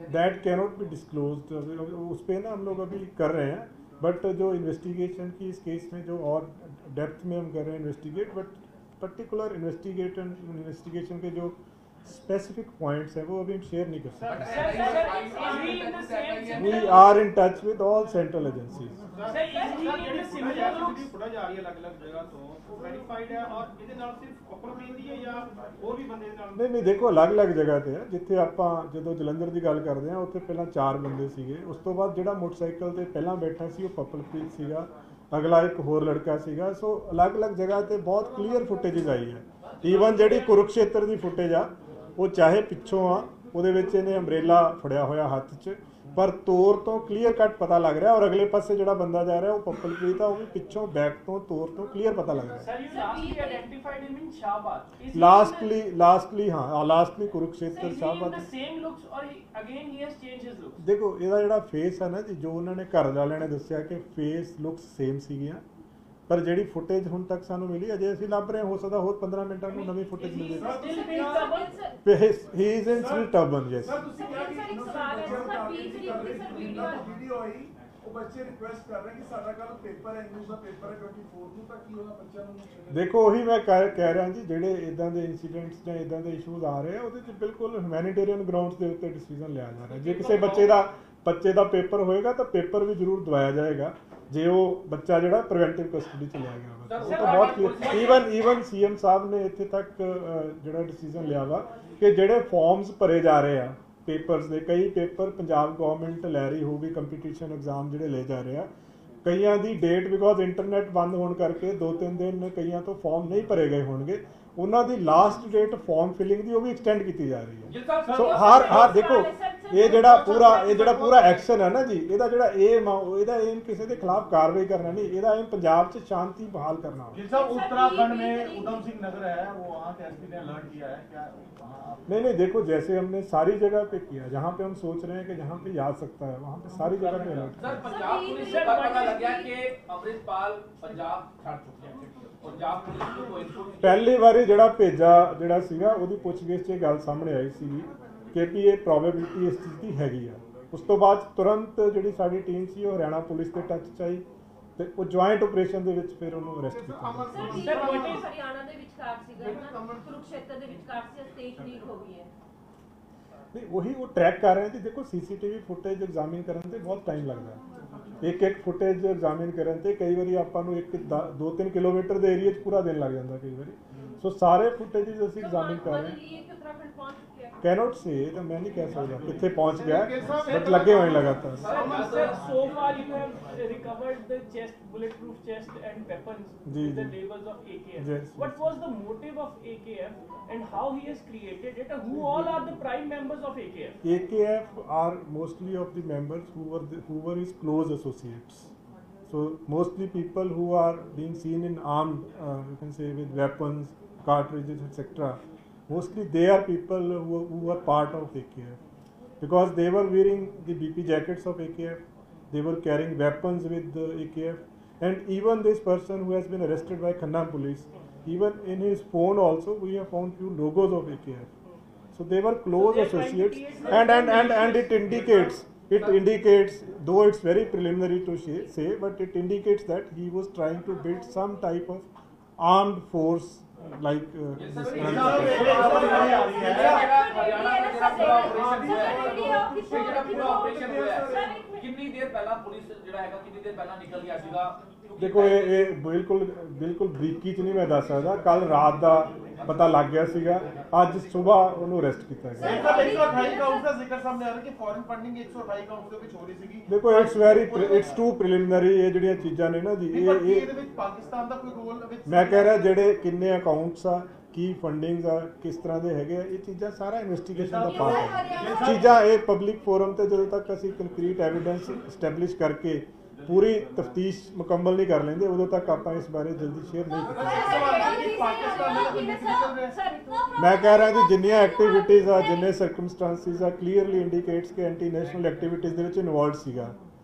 That cannot be disclosed. उस पे ना हम लोग अभी कर रहे हैं बट जो इन्वेस्टिगेशन की इस केस में जो और डेप्थ में हम कर रहे हैं इन्वेस्टिगेट बट पर्टिकुलर इन्वेस्टिगेशन के जो स्पेसिफिक पॉइंट्स हैं वो अभी हम शेयर नहीं कर सकते we are in touch with all central agencies नहीं देखो अलग जगह ਤੇ ਹੈ ਜਿੱਥੇ ਆਪਾਂ ਜਦੋਂ ਜਲੰਧਰ ਦੀ ਗੱਲ ਕਰਦੇ ਹਾਂ ਉੱਥੇ ਪਹਿਲਾਂ 4 ਬੰਦੇ ਸੀਗੇ ਉਸ ਤੋਂ ਬਾਅਦ ਜਿਹੜਾ ਮੋਟਰਸਾਈਕਲ ਤੇ ਪਹਿਲਾਂ ਬੈਠਾ ਸੀ ਉਹ ਪਪਲਪ੍ਰੀਤ ਸੀਗਾ ਅਗਲਾ ਇੱਕ ਹੋਰ ਲੜਕਾ ਸੀਗਾ ਸੋ ਅਲੱਗ ਜਗ੍ਹਾ ਤੇ ਬਹੁਤ ਕਲੀਅਰ ਫੁਟੇਜ ਆਈ ਹੈ ਈਵਨ ਜਿਹੜੀ ਕੁਰੂਕਸ਼ੇਤਰ ਦੀ ਫੁਟੇਜ ਆ ਉਹ ਚਾਹੇ ਪਿੱਛੋਂ ਆ ਉਹਦੇ ਵਿੱਚ ਇਹਨੇ ਅੰਬ੍ਰੇਲਾ ਫੜਿਆ ਹੋਇਆ ਹੱਥ 'ਚ ਪਰ ਤੋਰ ਤੋਂ ਕਲੀਅਰ ਕੱਟ ਪਤਾ ਲੱਗ ਰਿਹਾ ਔਰ ਅਗਲੇ ਪਾਸੇ ਜਿਹੜਾ ਬੰਦਾ ਜਾ ਰਿਹਾ ਉਹ ਪਪਲਪ੍ਰੀਤ ਆ ਉਹ ਵੀ ਪਿੱਛੋਂ ਬੈਕ ਤੋਂ ਤੋਰ ਤੋਂ ਕਲੀਅਰ ਪਤਾ ਲੱਗ ਰਿਹਾ sir you lastly identified him in Shahbad lastly Kurukshetra Shahbad the same looks or again he has changed his looks ਦੇਖੋ ਇਹਦਾ ਜਿਹੜਾ ਫੇਸ ਹੈ ਨਾ ਜੀ ਜੋ ਉਹਨਾਂ ਨੇ ਘਰ ਵਾਲਿਆਂ ਨੇ ਦੱਸਿਆ ਕਿ ਫੇਸ ਲੁੱਕਸ ਸੇਮ ਸੀਗੀਆਂ ਪਰ ਜਿਹੜੀ ਫੁਟੇਜ ਹੁਣ ਤੱਕ ਸਾਨੂੰ ਮਿਲੀ ਅਜੇ ਅਸੀਂ ਲੱਭ ਰਹੇ ਹੋ ਸਕਦਾ ਹੋਰ 15 ਮਿੰਟਾਂ ਨੂੰ ਨਵੀਂ ਫੁਟੇਜ ਮਿਲ ਜਾਵੇ ਹੀ is in still turban yes video ਆਈ ਉਹ ਬੱਚੇ ਰਿਕੁਐਸਟ ਕਰ ਰਹੇ ਕਿ ਸਾਡਾ ਕੱਲ ਪੇਪਰ ਹੈ ਇੰਗਲਿਸ਼ ਦਾ ਪੇਪਰ ਹੈ 24 ਨੂੰ ਤਾਂ ਕੀ ਹੋਣਾ ਬੱਚਿਆਂ ਨੂੰ ਦੇਖੋ ਉਹੀ ਮੈਂ ਕਹਿ ਰਿਹਾ ਜੀ ਜਿਹੜੇ ਇਦਾਂ ਦੇ ਇਨਸੀਡੈਂਟਸ ਜਾਂ ਇਦਾਂ ਦੇ ਇਸ਼ੂਜ਼ ਆ ਰਹੇ ਆ ਉਹਦੇ 'ਚ ਬਿਲਕੁਲ ਹਿਊਮੈਨਿਟੇਰੀਅਨ ਗਰਾਊਂਡਸ ਦੇ ਉੱਤੇ ਡਿਸੀਜਨ ਲਿਆ ਜਾ ਰਿਹਾ ਜੇ ਕਿਸੇ ਬੱਚੇ ਦਾ ਪੇਪਰ ਹੋਏਗਾ ਤਾਂ ਪੇਪਰ ਵੀ ਜ਼ਰੂਰ ਦਵਾਇਆ ਜਾਏਗਾ ਜੇ ਉਹ ਬੱਚਾ ਜਿਹੜਾ ਪ੍ਰੀਵੈਂਟਿਵ ਕਸਟਡੀ ਚ ਲਿਆ ਗਿਆ ਵਾ ਉਹ ਤਾਂ ਬਹੁਤ ਕਲੀਅਰ ਈਵਨ ਸੀਐਮ ਸਾਹਿਬ ਨੇ ਇੱਥੇ ਤੱਕ ਜਿਹੜਾ ਡਿਸੀਜਨ ਲਿਆ ਵਾ ਕਿ ਜਿਹੜੇ ਫਾਰਮਸ ਭਰੇ ਜਾ ਰਹੇ ਆ ਪੇਪਰਸ ਦੇ ਕਈ ਪੇਪਰ ਪੰਜਾਬ ਗਵਰਨਮੈਂਟ ਲੈ ਰਹੀ ਹੋਊਗੀ ਕੰਪੀਟੀਸ਼ਨ ਐਗਜ਼ਾਮ ਜਿਹੜੇ ਲੈ ਜਾ ਰਹੇ ਆ ਕਈਆਂ ਦੀ ਡੇਟ ਬਿਕੋਜ਼ ਇੰਟਰਨੈਟ ਬੰਦ ਹੋਣ ਕਰਕੇ 2-3 ਦਿਨ ਕਈਆਂ ਤੋਂ ਫਾਰਮ ਨਹੀਂ ਭਰੇ ਗਏ ਹੋਣਗੇ ਉਹਨਾਂ ਦੀ ਲਾਸਟ ਡੇਟ ਫਾਰਮ ਫਿਲਿੰਗ ਦੀ ਉਹ ਵੀ ਐਕਸਟੈਂਡ ਕੀਤੀ ਜਾ ਰਹੀ ਹੈ ਸੋ ਹਰ ਦੇਖੋ ਇਹ ਜਿਹੜਾ ਪੂਰਾ ਐਕਸ਼ਨ ਹੈ ਨਾ ਜੀ ਇਹਦਾ ਜਿਹੜਾ ਏਮ ਆ ਇਹਦਾ ਏਮ ਕਿਸੇ ਦੇ ਖਿਲਾਫ ਕਾਰਵਾਈ ਕਰਨਾ ਨਹੀਂ ਇਹਦਾ ਏਮ ਪੰਜਾਬ 'ਚ शांति बहाल करना जैसा उत्तराखंड में उधम सिंह नगर है वो वहाँ के एसपी ने अलर्ट किया है क्या नहीं देखो जैसे हमने सारी जगह पे किया जहाँ पे हम सोच रहे हैं कि जहाँ पे आ सकता है वहाँ पे सारी जगह पे अलर्ट सर पंजाब पुलिस से पता लग गया कि अमृतपाल पंजाब छड़ चुके हैं पंजाब पुलिस को कोई इनपुट ਪਹਿਲੀ ਵਾਰੀ ਜਿਹੜਾ ਭੇਜਾ ਜਿਹੜਾ ਸੀਗਾ ਉਹਦੀ ਪੁੱਛਗਿੱਛ 'ਚ ਇਹ ਗੱਲ ਸਾਹਮਣੇ ਆਈ ਸੀ ਕਿ ਇਹ ਪ੍ਰੋਬੇਬਿਲਿਟੀ ਇਸ ਚੀਜ਼ ਦੀ ਹੈਗੀ ਆ ਉਸ ਤੋਂ ਬਾਅਦ ਤੁਰੰਤ ਜਿਹੜੀ ਸਾਡੀ ਟੀਮ ਸੀ ਉਹ ਹਰਿਆਣਾ ਪੁਲਿਸ ਦੇ ਟੱਚ 'ਚ ਆਈ ਤੇ ਉਹ ਜੁਆਇੰਟ ਆਪਰੇਸ਼ਨ ਦੇ ਵਿੱਚ ਫਿਰ ਉਹਨੂੰ ਅਰੈਸਟ ਕੀਤਾ ਗਿਆ। ਸਰ ਹਰਿਆਣਾ ਦੇ ਵਿਚਕਾਰ ਸੀਗਾ ਨਾ, ਕੁਰੂਕਸ਼ੇਤਰ ਦੇ ਵਿਚਕਾਰ ਸੀ, ਸਟੇਜ ਲੀਕ ਹੋ ਗਈ ਹੈ। ਨਹੀਂ ਉਹੀ ਉਹ ਟਰੈਕ ਕਰ ਰਹੇ ਸੀ। ਦੇਖੋ ਸੀਸੀਟੀਵੀ ਫੁਟੇਜ ਐਗਜ਼ਾਮਿਨ ਕਰਨ ਤੇ ਬਹੁਤ ਟਾਈਮ ਲੱਗਦਾ ਹੈ। ਇੱਕ ਫੁਟੇਜ ਐਗਜ਼ਾਮਿਨ ਕਰਨ ਤੇ ਕਈ ਵਾਰੀ ਆਪਾਂ ਨੂੰ 2-3 ਕਿਲੋਮੀਟਰ ਦੇ ਏਰੀਆ 'ਚ ਪੂਰਾ ਦਿਨ ਲੱਗ ਜਾਂਦਾ ਕਈ ਵਾਰੀ। ਸੋ ਸਾਰੇ ਫੁਟੇजेस ਅਸੀਂ ਐਗਜ਼ਾਮਿਨ ਕਰ ਰਹੇ ਹਾਂ। कैनॉट से तो मैं नहीं कह सकता कितने पहुंच गया, बट लगे हुए लगातार। Sir, so far you have recovered the chest, bulletproof chest and weapons with the labels of AKF. Yes. What was the motive of AKF and how he has created it? And who all are the prime members of AKF? AKF are mostly of the members who were his close associates. So mostly people who are being seen in armed, you can say with weapons, cartridges, etc. Mostly they are people who are part of AKF because they were wearing the BP jackets of AKF, they were carrying weapons with the AKF, and even this person who has been arrested by Khanna police, even in his phone also we have found few logos of AKF. So they were close associates, and it indicates, though it's very preliminary to say, but it indicates that he was trying to build some type of armed force like this. ਕਿੰਨੀ ਦੇਰ ਪਹਿਲਾਂ police ਜਿਹੜਾ ਹੈਗਾ ਕਿੰਨੀ ਦੇਰ ਪਹਿਲਾਂ ਨਿਕਲ ਗਿਆ ਸੀਗਾ? ਦੇਖੋ ਇਹ ਬਿਲਕੁਲ ਬਰੀਕੀ ਚ ਨਹੀਂ ਮੈਂ ਦੱਸ ਸਕਦਾ। ਕੱਲ ਰਾਤ ਦਾ ਪਤਾ ਲੱਗ ਗਿਆ ਸੀਗਾ, ਅੱਜ ਸਵੇਰ ਉਹਨੂੰ ਅਰੈਸਟ ਕੀਤਾ ਗਿਆ। 128 ਕਾਊਂਟ ਦਾ ਜ਼ਿਕਰ ਸਾਹਮਣੇ ਆ ਰਿਹਾ ਕਿ ਫੋਰਨ ਫੰਡਿੰਗ 128 ਕਾਊਂਟ ਦੇ ਵਿੱਚ ਹੋ ਰਹੀ ਸੀਗੀ। ਦੇਖੋ ਇਟਸ ਟੂ ਪ੍ਰੀਲਿਮਿਨਰੀ। ਇਹ ਜਿਹੜੀਆਂ ਚੀਜ਼ਾਂ ਨੇ ਨਾ ਜੀ ਇਹਦੇ ਵਿੱਚ ਪਾਕਿਸਤਾਨ ਦਾ ਕੋਈ ਰੋਲ ਵਿੱਚ ਮੈਂ ਕਹਿ ਰਿਹਾ ਜਿਹੜੇ ਕਿੰਨੇ ਅਕਾਊਂਟਸ ਆ, ਕੀ ਫੰਡਿੰਗਸ ਆ, ਕਿਸ ਤਰ੍ਹਾਂ ਦੇ ਹੈਗੇ ਆ, ਇਹ ਚੀਜ਼ਾਂ ਸਾਰਾ ਇਨਵੈਸਟੀਗੇਸ਼ਨ ਦਾ ਪਾਰਟ ਹੈ। ਚੀਜ਼ਾਂ ਇਹ ਪਬਲਿਕ ਫੋਰਮ ਤੇ ਜਦੋਂ ਤੱਕ ਅਸੀਂ ਕੰਕਰੀਟ ਐਵੀਡੈਂਸ ਸਟੈਬਲਿਸ਼ ਕਰਕੇ ਪੂਰੀ ਤਫਤੀਸ਼ ਮੁਕੰਮਲ ਨਹੀਂ ਕਰ ਲੈਂਦੇ ਉਦੋਂ ਤੱਕ ਆਪਾਂ ਇਸ ਬਾਰੇ ਜਲਦੀ ਸ਼ੇਅਰ ਨਹੀਂ ਕਰ ਸਕਦੇ। ਮੈਂ ਕਹਿ ਰਿਹਾ ਜੀ ਜਿੰਨੀਆਂ ਐਕਟੀਵਿਟੀਜ਼ ਆ, ਜਿੰਨੇ ਸਰਕਮਸਟੈਂਸਿਸ ਆ, ਕਲੀਅਰਲੀ ਇੰਡੀਕੇਟਸ ਕਿ ਐਂਟੀ ਨੈਸ਼ਨਲ ਐਕਟੀਵਿਟੀਜ਼ ਦੇ ਵਿੱਚ ਇਨਵੋਲਵਡ ਸੀਗਾ।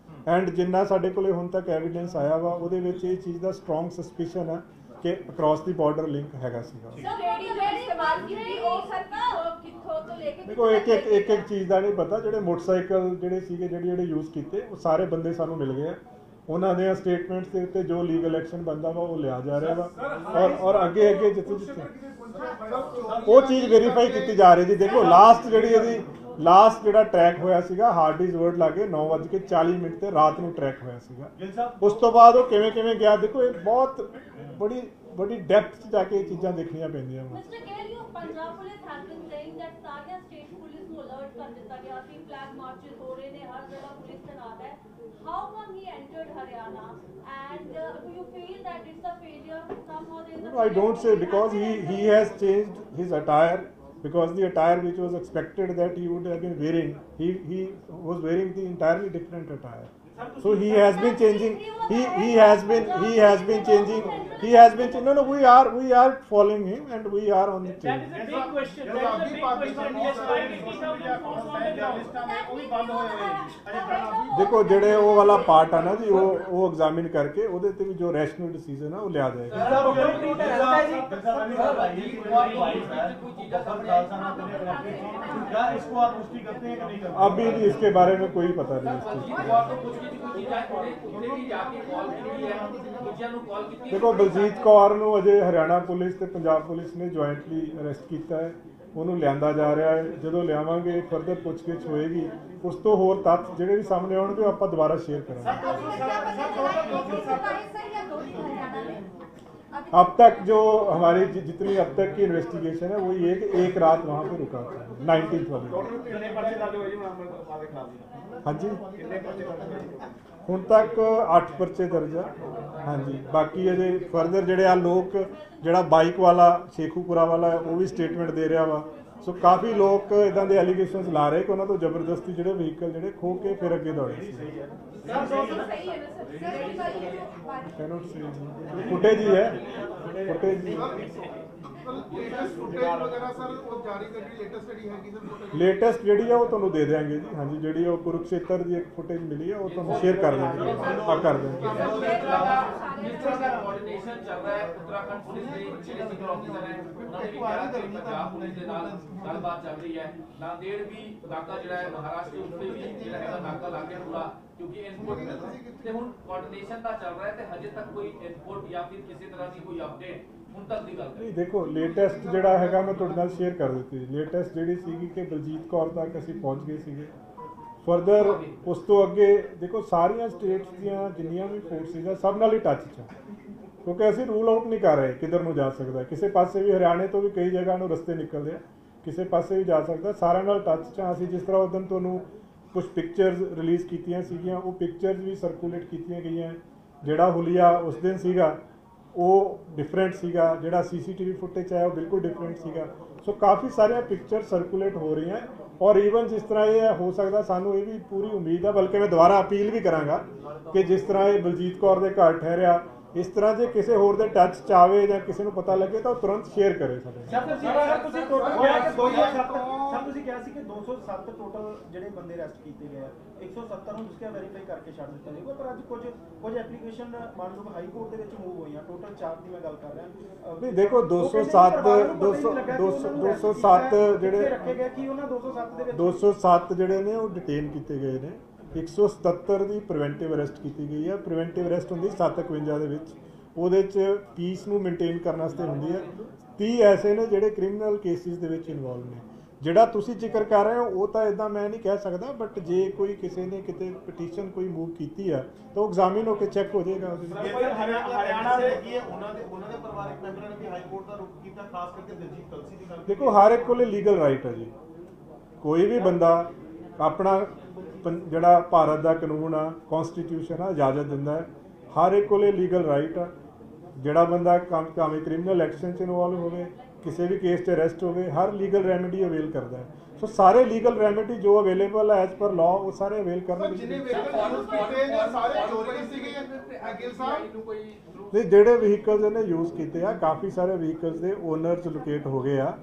ਐਂਡ ਜਿੰਨਾ ਸਾਡੇ ਕੋਲੇ ਹੁਣ ਤੱਕ ਐਵੀਡੈਂਸ ਆਇਆ ਵਾ ਉਹਦੇ ਵਿੱਚ ਇਹ ਚੀਜ਼ ਦਾ ਸਟਰੋਂਗ ਸਸਪੀਸ਼ਨ ਆ ਕਿ ਅਕ੍ਰੋਸ ਦੀ ਬਾਰਡਰ ਲਿੰਕ ਹੈਗਾ ਸੀਗਾ। ਦੇਖੋ ਇੱਕ ਚੀਜ਼ ਦਾ ਨਹੀਂ ਪਤਾ। ਜਿਹੜੇ ਮੋਟਰਸਾਈਕਲ ਜਿਹੜੇ ਸੀਗੇ ਜਿਹੜੇ ਯੂਜ਼ ਕੀਤੇ ਉਹ ਸਾਰੇ ਬੰਦੇ ਸਾਨੂੰ ਮਿਲ ਗਏ ਆ। ਉਹਨਾਂ ਦੇ ਸਟੇਟਮੈਂਟਸ ਦੇ ਉੱਤੇ ਜੋ ਲੀਗਲ ਐਕਸ਼ਨ ਬਣਦਾ ਵਾ ਉਹ ਲਿਆ ਜਾ ਰਿਹਾ ਵਾ ਔਰ ਅੱਗੇ ਜਿੱਥੇ ਉਹ ਚੀਜ਼ ਵੈਰੀਫਾਈ ਕੀਤੀ ਜਾ ਰਹੀ ਜੀ। ਦੇਖੋ ਲਾਸਟ ਜਿਹੜਾ ਟਰੈਕ ਹੋਇਆ ਸੀਗਾ ਹਾਰਡੀਜ਼ ਵਰਡ ਲਾਗੇ 9:40 ਤੇ ਰਾਤ ਨੂੰ ਟਰੈਕ ਹੋਇਆ ਸੀਗਾ। ਉਸ ਤੋਂ ਬਾਅਦ ਉਹ ਕਿਵੇਂ ਗਿਆ, ਦੇਖੋ ਇਹ ਬਹੁਤ ਬੜੀ ਡੈਪਥ 'ਚ ਜਾ ਕੇ ਇਹ ਚੀਜ਼ਾਂ ਦੇਖਣੀਆਂ ਪੈਂਦੀਆਂ ਵਾ। Punjab police has been saying that ਸਾਰੀਆਂ ਸਟੇਟ ਪੁਲਿਸ ਨੂੰ ਅਲਰਟ ਕਰ ਦਿੱਤਾ ਗਿਆ ਸੀ, ਫਲੈਗ ਮਾਰਚਸ ਹੋ ਰਹੇ ਨੇ, ਹਰ ਜਗ੍ਹਾ ਪੁਲਿਸ ਤੈਨਾਤ ਹੈ। How come he entered Haryana and do you feel that it's a failure somehow there is a I don't say because he has changed his attire, because the attire which was expected that he would have been wearing, he was wearing the entirely different attire. So he has been changing. He has been changing. No. We are following him and we are on the That chain. is a big question. That is a big question. Despite 80,000 force on the ground. ਉਹ ਵੀ ਬੰਦ ਹੋਏ ਹੋਏ ਜੀ। ਦੇਖੋ ਜਿਹੜੇ ਉਹ ਵਾਲਾ part ਆ ਨਾ ਜੀ ਉਹ ਐਗਜ਼ਾਮਿਨ ਕਰਕੇ ਉਹਦੇ ਤੇ ਵੀ ਜੋ ਰੈਸ਼ਨਲ ਡਿਸੀਜਨ ਆ ਉਹ ਲਿਆ ਜਾਏਗਾ। इसको आप पुष्टि करते हैं कि नहीं करते? अभी भी इसके बारे में कोई पता नहीं। ਦੇਖੋ ਬਲਜੀਤ ਕੌਰ ਨੂੰ ਅਜੇ ਹਰਿਆਣਾ ਪੁਲਿਸ ਤੇ ਪੰਜਾਬ ਪੁਲਿਸ ਨੇ ਜੁਆਇੰਟਲੀ ਅਰੈਸਟ ਕੀਤਾ ਹੈ। ਉਹਨੂੰ ਲਿਆਂਦਾ ਜਾ ਰਿਹਾ ਹੈ। ਜਦੋਂ ਲਿਆਵਾਂਗੇ ਫਰਦਰ ਪੁੱਛਗਿੱਛ ਹੋਏਗੀ। ਉਸ ਤੋਂ ਹੋਰ ਤੱਥ ਜਿਹੜੇ ਵੀ ਸਾਹਮਣੇ ਆਉਣਗੇ ਉਹ ਆਪਾਂ ਦੁਬਾਰਾ ਸ਼ੇਅਰ ਕਰਾਂਗੇ। अब तक जो हमारी जितनी अब तक की इन्वेस्टिगेशन है वो ये कि एक रात वहाँ पे रुका था 19th वाले। हाँ जी ਹੁਣ ਤੱਕ 8 ਪਰਚੇ ਦਰਜ ਆ। ਹਾਂਜੀ ਬਾਕੀ ਅਜੇ ਫਰਦਰ ਜਿਹੜੇ ਆ ਲੋਕ ਜਿਹੜਾ ਬਾਈਕ ਵਾਲਾ ਸ਼ੇਖੂਪੁਰਾ ਵਾਲਾ ਉਹ ਵੀ ਸਟੇਟਮੈਂਟ ਦੇ ਰਿਹਾ ਵਾ। ਸੋ ਕਾਫੀ ਲੋਕ ਇਦਾਂ ਦੇ ਐਲੀਗੇਸ਼ਨਸ ਲਾ ਰਹੇ ਕਿ ਉਹਨਾਂ ਤੋਂ ਜ਼ਬਰਦਸਤੀ ਜਿਹੜੇ ਵਹੀਕਲ ਜਿਹੜੇ ਖੋਹ ਕੇ ਫਿਰ ਅੱਗੇ ਦੌੜੇ ਸੀ। ਫੁਟੇਜ ਹੀ ਹੈ ਫੁਟੇਜ ਲੇਟੈਸਟ ਜਿਹੜੀ ਆ ਉਹ ਤੁਹਾਨੂੰ ਦੇ ਦਿਆਂਗੇ ਜੀ। ਹਾਂਜੀ ਜਿਹੜੀ ਉਹ ਕੁਰੂਕਸ਼ੇਤਰ ਦੀ ਇੱਕ ਫੁਟੇਜ ਮਿਲੀ ਆ ਉਹ ਤੁਹਾਨੂੰ ਸ਼ੇਅਰ ਕਰ ਦਿਆਂਗੇ। ਆ ਕਰ ਦਿਆਂਗੇ। ਕੋਆਰਡੀਨੇਸ਼ਨ ਚੱਲ ਰਿਹਾ ਹੈ ਉੱਤਰਾਖੰਡ ਪੁਲਿਸ ਦੇ ਜਿਹੜੇ ਸਿਵਲ ਆਫੀਸਰ ਹੈ ਉਹਨਾਂ ਨੇ ਵੀ ਕਿਹਾ ਕਿ ਪੰਜਾਬ ਪੁਲਿਸ ਦੇ ਨਾਲ ਗੱਲਬਾਤ ਚੱਲ ਰਹੀ ਹੈ। ਨਾਂਦੇੜ ਵੀ ਨਾਕਾ ਜਿਹੜਾ ਹੈ ਮਹਾਰਾਸ਼ਟਰ ਉੱਤੇ ਵੀ ਜਿਹੜਾ ਹੈਗਾ ਨਾਕਾ ਲਾ ਕੇ ਪੂਰਾ ਕਿਉਂਕਿ ਇਨਪੁਟ ਤੇ ਹੁਣ ਕੋਆਰਡੀਨੇਸ਼ਨ ਦਾ ਚੱਲ ਰਿਹਾ ਤੇ ਹਜੇ ਤੱਕ ਕੋਈ ਇਨਪੁਟ ਜਾਂ ਫਿਰ ਕਿਸੇ ਤਰ੍ਹਾਂ ਦੀ ਕੋਈ ਅਪਡੇਟ ਹੁਣ ਤੱਕ ਦੀ ਗੱਲ ਨਹੀਂ ਦੇਖੋ, ਲੇਟੈਸਟ ਜਿਹੜਾ ਹੈਗਾ ਮੈਂ ਤੁਹਾਡੇ ਨਾਲ ਸ਼ੇਅਰ ਕਰ ਦਿੱਤੀ। ਲੇਟੈਸਟ ਜਿਹੜੀ ਸੀਗੀ ਕਿ ਬਲਜੀਤ ਕੌਰ ਤੱਕ ਅਸੀਂ ਪਹੁੰਚ ਗਏ ਸੀਗੇ। ਫਰਦਰ ਉਸ ਤੋਂ ਅੱਗੇ ਦੇਖੋ ਸਾਰੀਆਂ ਸਟੇਟਸ ਦੀਆਂ ਜਿੰਨੀਆਂ ਵੀ ਫੋਰਸਿਸ ਆ ਸਭ ਨਾਲ ਹੀ ਟੱਚ 'ਚ ਆ, ਕਿਉਂਕਿ ਅਸੀਂ ਰੂਲ ਆਊਟ ਨਹੀਂ ਕਰ ਰਹੇ ਕਿੱਧਰ ਨੂੰ ਜਾ ਸਕਦਾ। ਕਿਸੇ ਪਾਸੇ ਵੀ ਹਰਿਆਣੇ ਤੋਂ ਵੀ ਕਈ ਜਗ੍ਹਾ ਨੂੰ ਰਸਤੇ ਨਿਕਲਦੇ ਆ, ਕਿਸੇ ਪਾਸੇ ਵੀ ਜਾ ਸਕਦਾ। ਸਾਰਿਆਂ ਨਾਲ ਟੱਚ 'ਚ ਆ ਅਸੀਂ। ਜਿਸ ਤਰ੍ਹਾਂ ਉਦੋਂ ਤੁਹਾਨੂੰ ਕੁਝ ਪਿਕਚਰਸ ਰਿਲੀਜ਼ ਕੀਤੀਆਂ ਸੀਗੀਆਂ, ਉਹ ਪਿਕਚਰਸ ਵੀ ਸਰਕੂਲੇਟ ਕੀਤੀਆਂ ਗਈਆਂ। ਜਿਹੜਾ ਹੁਲੀਆ ਉਸ ਦਿਨ ਸੀਗਾ ਉਹ ਡਿਫਰੈਂਟ ਸੀਗਾ, ਜਿਹੜਾ ਸੀਸੀਟੀਵੀ ਫੁਟੇਜ ਆਇਆ ਉਹ ਬਿਲਕੁਲ ਡਿਫਰੈਂਟ ਸੀਗਾ। ਸੋ ਕਾਫੀ ਸਾਰੀਆਂ ਪਿਕਚਰ ਸਰਕੂਲੇਟ ਹੋ ਰਹੀਆਂ ਔਰ ਈਵਨ ਜਿਸ ਤਰ੍ਹਾਂ ਇਹ ਹੋ ਸਕਦਾ, ਸਾਨੂੰ ਇਹ ਵੀ ਪੂਰੀ ਉਮੀਦ ਆ, ਬਲਕਿ ਮੈਂ ਦੁਬਾਰਾ ਅਪੀਲ ਵੀ ਕਰਾਂਗਾ ਕਿ ਜਿਸ ਤਰ੍ਹਾਂ ਇਹ ਬਲਜੀਤ ਕੌਰ ਦੇ ਘਰ ਠਹਿਰਿਆ, ਇਸ ਤਰ੍ਹਾਂ ਜੇ ਕਿਸੇ ਹੋਰ ਦੇ ਟੱਚ 'ਚ ਆਵੇ ਜਾਂ ਕਿਸੇ ਨੂੰ ਪਤਾ ਲੱਗੇ ਤਾਂ ਉਹ ਤੁਰੰਤ ਸ਼ੇਅਰ ਕਰੇ ਸਾਡੇ। ਤੁਸੀਂ ਟੋਟਲ ਕਿਹਾ ਕਿ 207 ਤੁਸੀਂ ਕਿਹਾ ਸੀ ਕਿ 207 ਟੋਟਲ ਜਿਹੜੇ ਬੰਦੇ ਅਰੈਸਟ ਕੀਤੇ ਗਏ ਆ, 170 ਨੂੰ ਤੁਸੀਂ ਵੈਰੀਫਾਈ ਕਰਕੇ ਛੱਡ ਦਿੱਤਾ ਜਾਊਗਾ। ਪਰ ਅੱਜ ਕੁਝ ਐਪਲੀਕੇਸ਼ਨ ਮਾਨਯੋਗ ਹਾਈ ਕੋਰਟ ਦੇ ਵਿੱਚ ਮੂਵ ਹੋਈਆਂ, ਟੋਟਲ 4 ਦੀ ਮੈਂ ਗੱਲ ਕਰ ਰਿਹਾ। ਨਹੀਂ ਦੇਖੋ 207 ਜਿਹੜੇ ਰੱਖੇ ਗਏ ਕਿ ਉਹਨਾਂ 207 ਦੇ ਵਿੱਚ 207 ਜਿਹੜੇ ਨੇ ਉਹ ਡਿਟੇਨ ਕੀਤੇ ਗਏ ਨੇ। 177 ਦੀ ਪ੍ਰੀਵੈਂਟਿਵ ਅਰੈਸਟ ਕੀਤੀ ਗਈ ਹੈ। ਪ੍ਰੀਵੈਂਟਿਵ ਅਰੈਸਟ ਹੁੰਦੀ 751 ਦੇ ਵਿੱਚ, ਉਹਦੇ 'ਚ ਪੀਸ ਨੂੰ ਮੇਨਟੇਨ ਕਰਨ ਵਾਸਤੇ ਹੁੰਦੀ ਹੈ। 30 ਐਸੇ ਨੇ ਜਿਹੜੇ ਕ੍ਰਿਮੀਨਲ ਕੇਸਿਸ ਦੇ ਵਿੱਚ ਇਨਵੋਲਵ ਨੇ। ਜਿਹੜਾ ਤੁਸੀਂ ਜ਼ਿਕਰ ਕਰ ਰਹੇ ਹੋ ਉਹ ਤਾਂ ਇਦਾਂ ਮੈਂ ਨਹੀਂ ਕਹਿ ਸਕਦਾ, ਬਟ ਜੇ ਕੋਈ ਕਿਸੇ ਨੇ ਕਿਤੇ ਪਟੀਸ਼ਨ ਕੋਈ ਮੂਵ ਕੀਤੀ ਆ ਤਾਂ ਉਹ ਐਗਜ਼ਾਮਿਨ ਹੋ ਕੇ ਚੈੱਕ ਹੋ ਜਾਏਗਾ ਉਹਦੇ ਵਿੱਚ। ਹਰਿਆਣਾ ਦੇ ਕੀ ਉਹਨਾਂ ਦੇ ਪਰਿਵਾਰਕ ਮੈਂਬਰਾਂ ਨੇ ਵੀ ਹਾਈ ਕੋਰਟ ਦਾ ਰੁਖ ਕੀਤਾ, ਖਾਸ ਕਰਕੇ ਦਿਲਜੀਤ ਕਲਸੀ ਦੀ ਗੱਲ। ਦੇਖੋ ਹਰ ਇੱਕ ਕੋਲੇ ਲੀਗਲ ਰਾਈਟ ਹੈ ਜੀ। ਕੋਈ ਵੀ ਬੰਦਾ ਆਪਣਾ ਜਿਹੜਾ ਭਾਰਤ ਦਾ ਕਾਨੂੰਨ ਆ, ਕਨਸਟੀਟਿਊਸ਼ਨ ਆ, ਇਜਾਜ਼ਤ ਦਿੰਦਾ ਹੈ। ਹਰ ਇੱਕ ਕੋਲੇ ਲੀਗਲ ਰਾਈਟ ਆ। ਜਿਹੜਾ ਬੰਦਾ ਭਾਵੇਂ ਕ੍ਰਿਮੀਨਲ ਐਕਸ਼ਨ 'ਚ ਇਨਵੋਲਵ ਹੋਵੇ, ਕਿਸੇ ਵੀ ਕੇਸ 'ਚ ਅਰੈਸਟ ਹੋਵੇ, ਹਰ ਲੀਗਲ ਰੈਮੇਡੀ ਅਵੇਲ ਕਰਦਾ ਹੈ। ਸੋ ਸਾਰੇ ਲੀਗਲ ਰੈਮੇਡੀ ਜੋ ਅਵੇਲੇਬਲ ਹੈ ਐਜ਼ ਪਰ ਲਾਅ ਉਹ ਸਾਰੇ ਅਵੇਲ ਕਰਨਗੇ। ਨਹੀਂ, ਜਿਹੜੇ ਵਹੀਕਲਸ ਇਹਨੇ ਯੂਜ਼ ਕੀਤੇ ਆ, ਕਾਫੀ ਸਾਰੇ ਵਹੀਕਲਸ ਦੇ ਓਨਰਸ ਲੋਕੇਟ ਹੋ ਗਏ ਆ।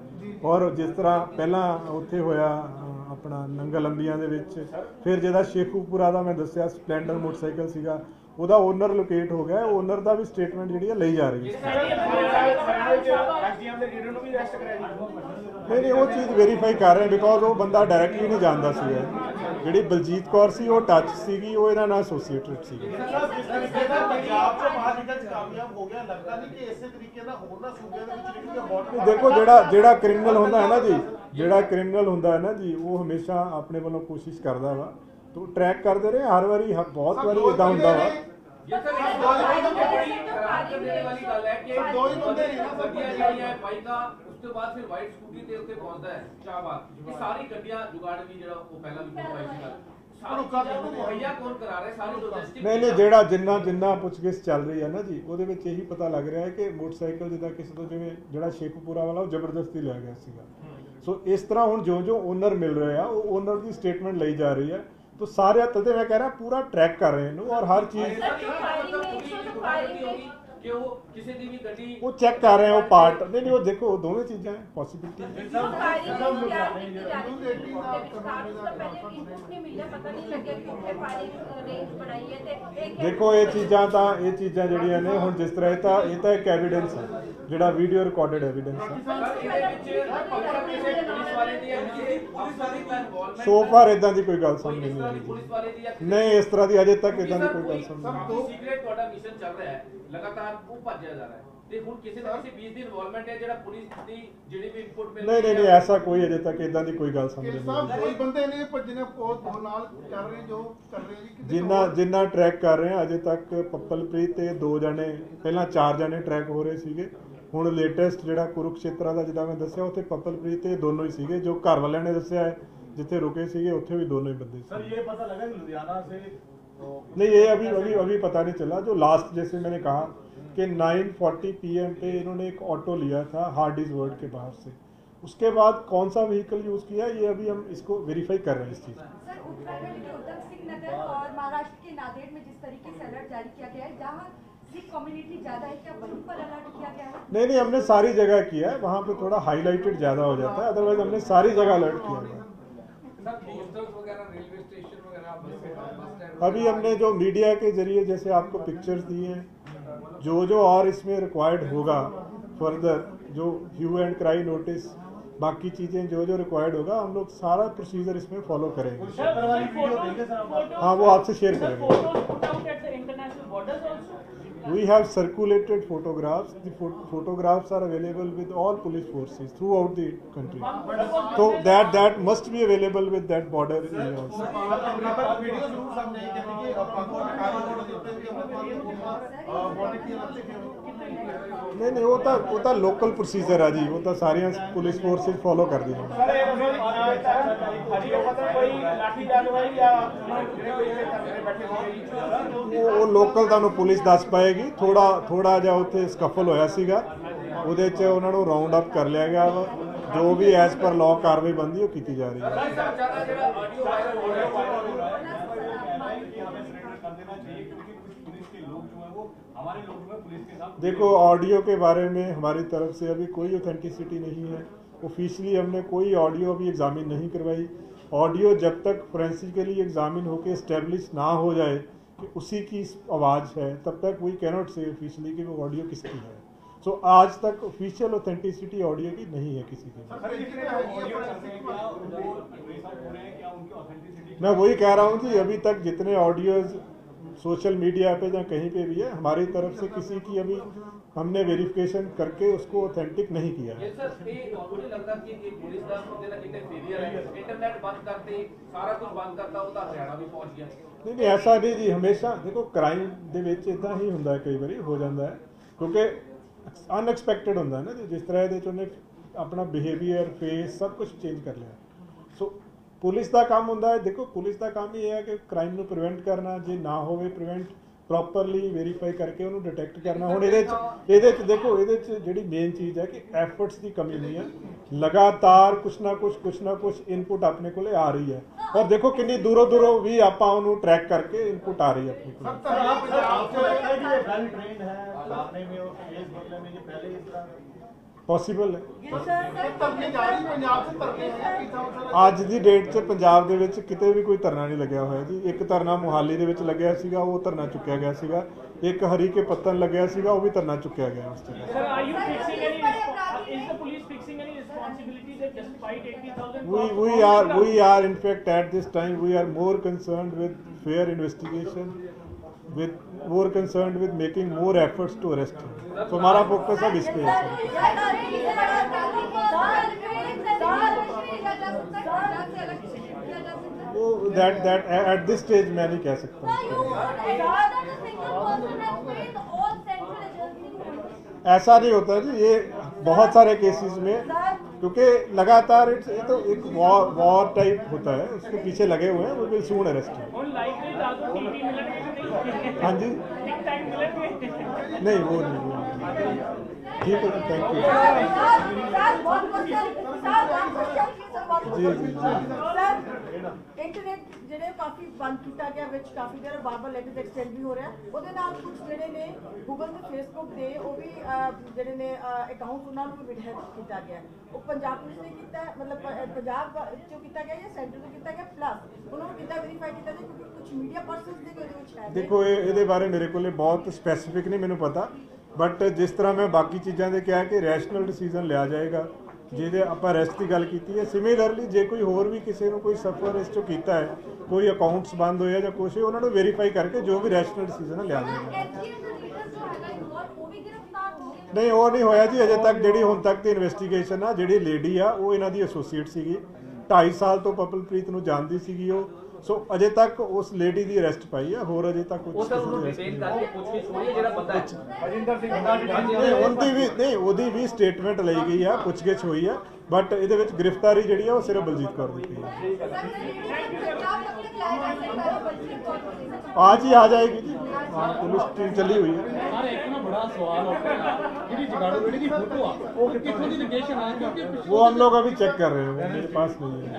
ਔਰ ਜਿਸ ਤਰ੍ਹਾਂ ਪਹਿਲਾਂ ਉੱਥੇ ਹੋਇਆ ਆਪਣਾ ਨੰਗਲ ਅੰਬੀਆਂ ਦੇ ਵਿੱਚ, ਫਿਰ ਜਿਹਦਾ ਸ਼ੇਖੂਪੁਰਾ ਦਾ ਮੈਂ ਦੱਸਿਆ ਸਪਲੈਂਡਰ ਮੋਟਰਸਾਈਕਲ ਸੀਗਾ, ਉਹਦਾ ਓਨਰ ਲੋਕੇਟ ਹੋ ਗਿਆ। ਓਨਰ ਦਾ ਵੀ ਸਟੇਟਮੈਂਟ ਜਿਹੜੀ ਹੈ ਲਈ ਜਾ ਰਹੀ ਹੈ। ਨਹੀਂ ਉਹ ਚੀਜ਼ ਵੈਰੀਫਾਈ ਕਰ ਰਹੇ ਬਿਕੋਜ਼ ਉਹ ਬੰਦਾ ਡਾਇਰੈਕਟਲੀ ਨਹੀਂ ਜਾਣਦਾ ਸੀਗਾ। ਜਿਹੜੀ ਬਲਜੀਤ ਕੌਰ ਸੀ ਉਹ ਟੱਚ ਸੀਗੀ, ਉਹ ਇਹਨਾਂ ਨਾਲ ਐਸੋਸੀਏਟਡ ਸੀ। ਪੰਜਾਬ ਤੋਂ ਬਾਹਰ ਨਿਕਲ ਕੇ ਕਾਮਯਾਬ ਹੋ ਗਿਆ, ਲੱਗਦਾ ਨਹੀਂ ਕਿ ਇਸੇ ਤਰੀਕੇ ਨਾਲ ਹੋਰ ਨਾ ਸੂਬਿਆਂ ਦੇ ਵਿੱਚ ਨਿਕਲ ਕੇ ਦੇਖੋ ਜਿਹੜਾ ਕ੍ਰਿਮੀਨਲ ਹੁੰਦਾ ਹੈ ਨਾ ਜੀ, ਜਿਹੜਾ ਕ੍ਰਿਮੀਨਲ ਹੁੰਦਾ ਹੈ ਨਾ ਜੀ, ਉਹ ਹਮੇਸ਼ਾ ਆਪਣੇ ਵੱਲੋਂ ਕੋਸ਼ਿਸ਼ ਕਰਦਾ ਵਾ ਤੋ ਟਰੈਕ ਕਰਦੇ ਰਹੇ। ਹਰ ਵਾਰੀ ਬਹੁਤ ਵਾਰੀ ਇਦਾਂ ਹੁੰਦਾ ਵਾ। उसके बाद फिर वाइट स्कूटी ते उत्ते पहुंचदा है शाहबाद। ये सारी गड्डियां जुगाड़ भी जेड़ा वो पहला भी फोटो आई सी सारी मुहैया कौन करा रहे सारे लॉजिस्टिक। ਨਹੀਂ ਜਿੰਨਾ ਪੁੱਛਗਿੱਛ ਚੱਲ ਰਹੀ ਹੈ ਨਾ ਜੀ, ਉਹਦੇ ਵਿੱਚ ਇਹੀ ਪਤਾ ਲੱਗ ਰਿਹਾ ਹੈ ਕਿ ਮੋਟਰਸਾਈਕਲ ਜਿੱਦਾਂ ਕਿਸੇ ਤੋਂ ਜਿਵੇਂ ਜਿਹੜਾ ਸ਼ੇਖੂਪੁਰਾ ਵਾਲਾ ਉਹ ਜ਼ਬਰਦਸਤੀ ਲਿਆ ਗਿਆ ਸੀਗਾ। ਸੋ ਇਸ ਤਰ੍ਹਾਂ ਹੁਣ ਜੋ ਓਨਰ ਮਿਲ ਰਹੇ ਆ ਉਹ ਓਨਰ ਦੀ ਸਟੇਟਮੈਂਟ ਲਈ ਜਾ ਰਹੀ ਹੈ। तो सारे तदे मैं कह रहा पूरा ट्रैक कर रहे हैं और हर चीज वो चेक कर रहे हैं। वो पार्ट नहीं वो देखो दोनों चीजें हैं पॉसिबिलिटी। देखो ये चीज़ां जड़ियां ने हुण जिस तरह ये एक एविडेंस है जिहड़ा वीडियो रिकॉर्डेड एविडेंस है। सो फार इदां दी कोई गल सामने नहीं आई। नहीं इस तरह की अजे तक इदां दी कोई गल सामने नहीं। लगातार वो भज्या जा रहा है ਤੇ ਹੁਣ ਕਿਸੇ ਨਾ ਕਿਸੇ 20 ਦੀ ਇਨਵੋਲਵਮੈਂਟ ਹੈ ਜਿਹੜਾ ਪੁਲਿਸ ਦੀ ਜਿਹੜੀ ਵੀ ਇਨਪੁਟ ਮਿਲ ਨਹੀਂ ਐਸਾ ਕੋਈ ਅਜੇ ਤੱਕ ਇਦਾਂ ਦੀ ਕੋਈ ਗੱਲ ਸਾਹਮਣੇ ਨਹੀਂ। ਕੋਈ ਬੰਦੇ ਨੇ ਜਿਹਨੇ ਬਹੁਤ ਨਾਲ ਕਰ ਰਹੇ ਜੋ ਕਰ ਰਹੇ ਜੀ ਜਿੰਨਾ ਟਰੈਕ ਕਰ ਰਹੇ ਆ ਅਜੇ ਤੱਕ ਪੱਪਲਪ੍ਰੀਤ ਤੇ 2 ਜਣੇ ਪਹਿਲਾਂ 4 ਜਣੇ ਟਰੈਕ ਹੋ ਰਹੇ ਸੀਗੇ। ਹੁਣ ਲੇਟੈਸਟ ਜਿਹੜਾ ਕੁਰੂਕਸ਼ੇਤਰਾ ਦਾ ਜਿੱਦਾਂ ਮੈਂ ਦੱਸਿਆ ਉੱਥੇ ਪੱਪਲਪ੍ਰੀਤ ਤੇ ਦੋਨੋਂ ਹੀ ਸੀਗੇ। ਜੋ ਘਰ ਵਾਲਿਆਂ ਨੇ ਦੱਸਿਆ ਹੈ ਜਿੱਥੇ ਰੁਕੇ ਸੀਗੇ ਉੱਥੇ भी दोनों ही बंदे। सर ये पता लगा कि लुधियाना से नहीं ये अभी पता नहीं चला। जो लास्ट जैसे मैंने कहा कि 9:40 PM पे इन्होंने एक ऑटो लिया था हार्डीज वर्ल्ड के बाहर से। उसके बाद कौन सा व्हीकल यूज़ किया ये अभी हम इसको वेरीफाई कर रहे हैं इस चीज़। सर उत्तराखंड के उधम सिंह नगर और महाराष्ट्र के नांदेड़ में जिस तरीके से अलर्ट जारी किया गया है जहाँ सिख कम्युनिटी ज़्यादा है क्या वहीं पर अलर्ट किया गया है? नहीं हमने सारी जगह किया है। वहाँ पे थोड़ा हाईलाइटेड ज़्यादा हो जाता है, अदरवाइज हमने सारी जगह अलर्ट किया है। अभी हमने जो मीडिया के जरिए जैसे आपको पिक्चर्स दी हैं जो और इसमें रिक्वायर्ड होगा फर्दर जो ह्यू एंड क्राई नोटिस बाकी चीज़ें जो जो रिक्वायर्ड होगा हम लोग सारा प्रोसीजर इसमें फॉलो करेंगे। हाँ, वो आपसे शेयर करेंगे। We have circulated photographs. The photographs are available with all police forces throughout the country. So that must be available with that border area also. Video जरूर सामने आई कहते कि नहीं वो तो लोकल प्रोसीजर है जी, वो तो सारिया पुलिस फोर्सेज फॉलो कर दी। वो लोकल ਤੁਹਾਨੂੰ ਪੁਲਿਸ ਦੱਸ ਪਾਏਗੀ। ਥੋੜਾ ਜਿਹਾ ਉੱਥੇ ਸਕਫਲ ਹੋਇਆ ਸੀਗਾ, ਉਹਦੇ 'ਚ ਉਹਨਾਂ ਨੂੰ ਰਾਉਂਡ ਅਪ ਕਰ ਲਿਆ ਗਿਆ ਵਾ। ਜੋ ਵੀ ਐਸ ਪਰ ਲਾਅ ਕਾਰਵਾਈ ਬਣਦੀ ਉਹ ਕੀਤੀ ਜਾ ਰਹੀ ਹੈ। देखो ऑडियो के बारे में हमारी तरफ से अभी कोई ऑथेंटिसिटी नहीं है। ऑफिशियली हमने कोई ऑडियो अभी एग्जामिन नहीं करवाई। ऑडियो जब तक फोरेंसिकली एग्जामिन होकर इस्टेब्लिश ना हो जाए कि उसी की आवाज़ है, तब तक वी कैनॉट से ऑफिशियली कि वो ऑडियो किसकी है। सो आज तक ऑफिशियल ऑथेंटिसिटी ऑडियो की नहीं है किसी की। मैं वही कह रहा हूँ कि अभी तक जितने ऑडियोज सोशल मीडिया पे या कहीं पे भी है, हमारी तरफ से किसी की अभी हमने वेरिफिकेशन करके उसको ऑथेंटिक नहीं किया है। नहीं ऐसा नहीं जी, हमेशा देखो क्राइम ਦੇ ਵਿੱਚ ਇਦਾਂ ਹੀ ਹੁੰਦਾ, ਕਈ ਵਾਰੀ ਹੋ ਜਾਂਦਾ ਹੈ ਕਿਉਂਕਿ ਅਨਐਕਸਪੈਕਟਡ ਹੁੰਦਾ ਹੈ ਨਾ ਜੀ। ਜਿਸ ਤਰ੍ਹਾਂ ਇਹਦੇ ਚ ਉਹਨੇ ਆਪਣਾ ਬਿਹੇਵੀਅਰ ਫੇਸ ਸਭ ਕੁਝ ਚੇਂਜ ਕਰ ਲਿਆ। ਸੋ ਪੁਲਿਸ ਦਾ ਕੰਮ ਹੁੰਦਾ ਹੈ, ਦੇਖੋ ਪੁਲਿਸ ਦਾ ਕੰਮ ਇਹ ਹੈ ਕਿ ਕ੍ਰਾਈਮ ਨੂੰ ਪ੍ਰੀਵੈਂਟ ਕਰਨਾ, ਜੇ ਨਾ ਹੋਵੇ ਪ੍ਰੀਵੈਂਟ ਪ੍ਰੋਪਰਲੀ ਵੈਰੀਫਾਈ ਕਰਕੇ ਉਹਨੂੰ ਡਿਟੈਕਟ ਕਰਨਾ। ਹੁਣ ਇਹਦੇ ਚ ਦੇਖੋ ਇਹਦੇ ਚ ਜਿਹੜੀ ਮੇਨ ਚੀਜ਼ ਹੈ ਕਿ ਐਫਰਟਸ ਦੀ ਕਮੀ ਨਹੀਂ ਹੈ। ਲਗਾਤਾਰ ਕੁਛ ਨਾ ਕੁਛ ਇਨਪੁਟ ਆਪਣੇ ਕੋਲੇ ਆ ਰਹੀ ਹੈ। ਔਰ ਦੇਖੋ ਕਿੰਨੀ ਦੂਰੋਂ ਵੀ ਆਪਾਂ ਉਹਨੂੰ ਟਰੈਕ ਕਰਕੇ ਇਨਪੁਟ ਆ ਰਹੀ ਹੈ ਆਪਣੇ ਕੋਲ। ਪੋਸੀਬਲ ਹੈ। ਅੱਜ ਦੀ ਡੇਟ 'ਚ ਪੰਜਾਬ ਦੇ ਵਿੱਚ ਕਿਤੇ ਵੀ ਕੋਈ ਧਰਨਾ ਨਹੀਂ ਲੱਗਿਆ ਹੋਇਆ ਜੀ। ਇੱਕ ਧਰਨਾ ਮੁਹਾਲੀ ਦੇ ਵਿੱਚ ਲੱਗਿਆ ਸੀਗਾ, ਉਹ ਧਰਨਾ ਚੁੱਕਿਆ ਗਿਆ ਸੀਗਾ। ਇੱਕ ਹਰੀ ਕੇ ਪੱਤਨ ਲੱਗਿਆ ਸੀਗਾ, ਉਹ ਵੀ ਧਰਨਾ ਚੁੱਕਿਆ ਗਿਆ ਉਸ ਤੇ। We are in fact at this time we are more concerned with fair investigation, with more concerned with making more efforts to arrest him. So हमारा फोकस अब इस पे है। वो that at this stage मैं नहीं कह सकता। ऐसा नहीं होता जी, ये बहुत सारे केसेस में, क्योंकि लगातार ये तो एक वॉर टाइप होता है, उसके पीछे लगे हुए हैं। वो विल सून अरेस्ट। हाँ जी, नहीं वो नहीं। ठीक है, थैंक यू जी। इंटरनेट ਜਿਹੜੇ ਕਾਫੀ ਬੰਦ ਕੀਤਾ ਗਿਆ, ਵਿੱਚ ਕਾਫੀ ਦੇਰ ਬਾਰ-ਬਾਰ ਲੈਟਰ ਐਕਸਟੈਂਡ ਵੀ ਹੋ ਰਿਹਾ। ਉਹਦੇ ਨਾਲ ਕੁਝ ਜਿਹੜੇ ਨੇ ਗੂਗਲ ਤੇ ਫੇਸਬੁੱਕ ਦੇ ਉਹ ਵੀ ਜਿਹੜੇ ਨੇ ਅਕਾਊਂਟ ਉਹਨਾਂ ਨੂੰ ਵੀ ਵਿਡਹੈਡ ਕੀਤਾ ਗਿਆ। ਉਹ ਪੰਜਾਬ ਪੁਲਿਸ ਨੇ ਕੀਤਾ, ਮਤਲਬ ਪੰਜਾਬ ਚੋਂ ਕੀਤਾ ਗਿਆ ਜਾਂ ਸੈਂਟਰ ਤੋਂ ਕੀਤਾ ਗਿਆ, ਪਲੱਸ ਉਹਨਾਂ ਨੂੰ ਕਿੱਦਾਂ ਵੈਰੀਫਾਈ ਕੀਤਾ ਜਾਏ ਕਿਉਂਕਿ ਕੁਝ ਮੀਡੀਆ ਪਰਸਨਸ ਦੇ ਉਹਦੇ ਵਿੱਚ ਹੈ। ਦੇਖੋ ਇਹਦੇ ਬਾਰੇ ਮੇਰੇ ਕੋਲੇ ਬਹੁਤ ਸਪੈਸੀਫਿਕ ਨਹੀਂ ਮੈਨੂੰ ਪਤਾ, ਬਟ ਜਿਸ ਤਰ੍ਹਾਂ ਮੈਂ ਬਾਕੀ ਚੀਜ਼ਾਂ ਦੇ ਕਿਹਾ ਕਿ ਰੈਸ਼ਨਲ ਡਿਸੀਜਨ ਲਿਆ ਜਾਏਗਾ। ਜਿਹਦੇ ਆਪਾਂ ਅਰੈਸਟ ਦੀ ਗੱਲ ਕੀਤੀ ਹੈ, ਸਿਮਿਲਰਲੀ ਜੇ ਕੋਈ ਹੋਰ ਵੀ ਕਿਸੇ ਨੂੰ ਕੋਈ ਸਫਰ ਇਸ ਚੋਂ ਕੀਤਾ ਹੈ, ਕੋਈ ਅਕਾਊਂਟਸ ਬੰਦ ਹੋਇਆ ਜਾਂ ਕੁਛ, ਉਹਨਾਂ ਨੂੰ ਵੈਰੀਫਾਈ ਕਰਕੇ ਜੋ ਵੀ ਰੈਸ਼ਨਲ ਡਿਸੀਜਨ ਹੈ ਲਿਆ ਜਾਏਗਾ। ਨਹੀਂ ਉਹ ਨਹੀਂ ਹੋਇਆ ਜੀ ਅਜੇ ਤੱਕ। ਜਿਹੜੀ ਹੁਣ ਤੱਕ ਦੀ ਇਨਵੈਸਟੀਗੇਸ਼ਨ ਆ, ਜਿਹੜੀ ਲੇਡੀ ਆ ਉਹ ਇਹਨਾਂ ਦੀ ਐਸੋਸੀਏਟ ਸੀਗੀ, 2.5 ਸਾਲ ਤੋਂ ਪਪਲਪ੍ਰੀਤ ਨੂੰ ਜਾਣਦੀ ਸੀਗੀ ਉਹ। ਸੋ ਅਜੇ ਤੱਕ ਉਸ ਲੇਡੀ ਦੀ ਅਰੈਸਟ ਪਾਈ ਆ, ਹੋਰ ਅਜੇ ਤੱਕ ਕੁਝ ਉਹਦੀ ਵੀ ਸਟੇਟਮੈਂਟ ਲਈ ਗਈ ਆ, ਪੁੱਛਗਿੱਛ ਹੋਈ ਆ, ਬਟ ਇਹਦੇ ਵਿੱਚ ਗ੍ਰਿਫਤਾਰੀ ਜਿਹੜੀ ਆ ਉਹ ਸਿਰਫ ਬਲਜੀਤ ਕੌਰ ਦੀ ਹੈ। आज ही आ जाएगी जी, पुलिस टीम चली हुई है। वो हम लोग अभी चेक कर रहे हैं, मेरे पास नहीं है।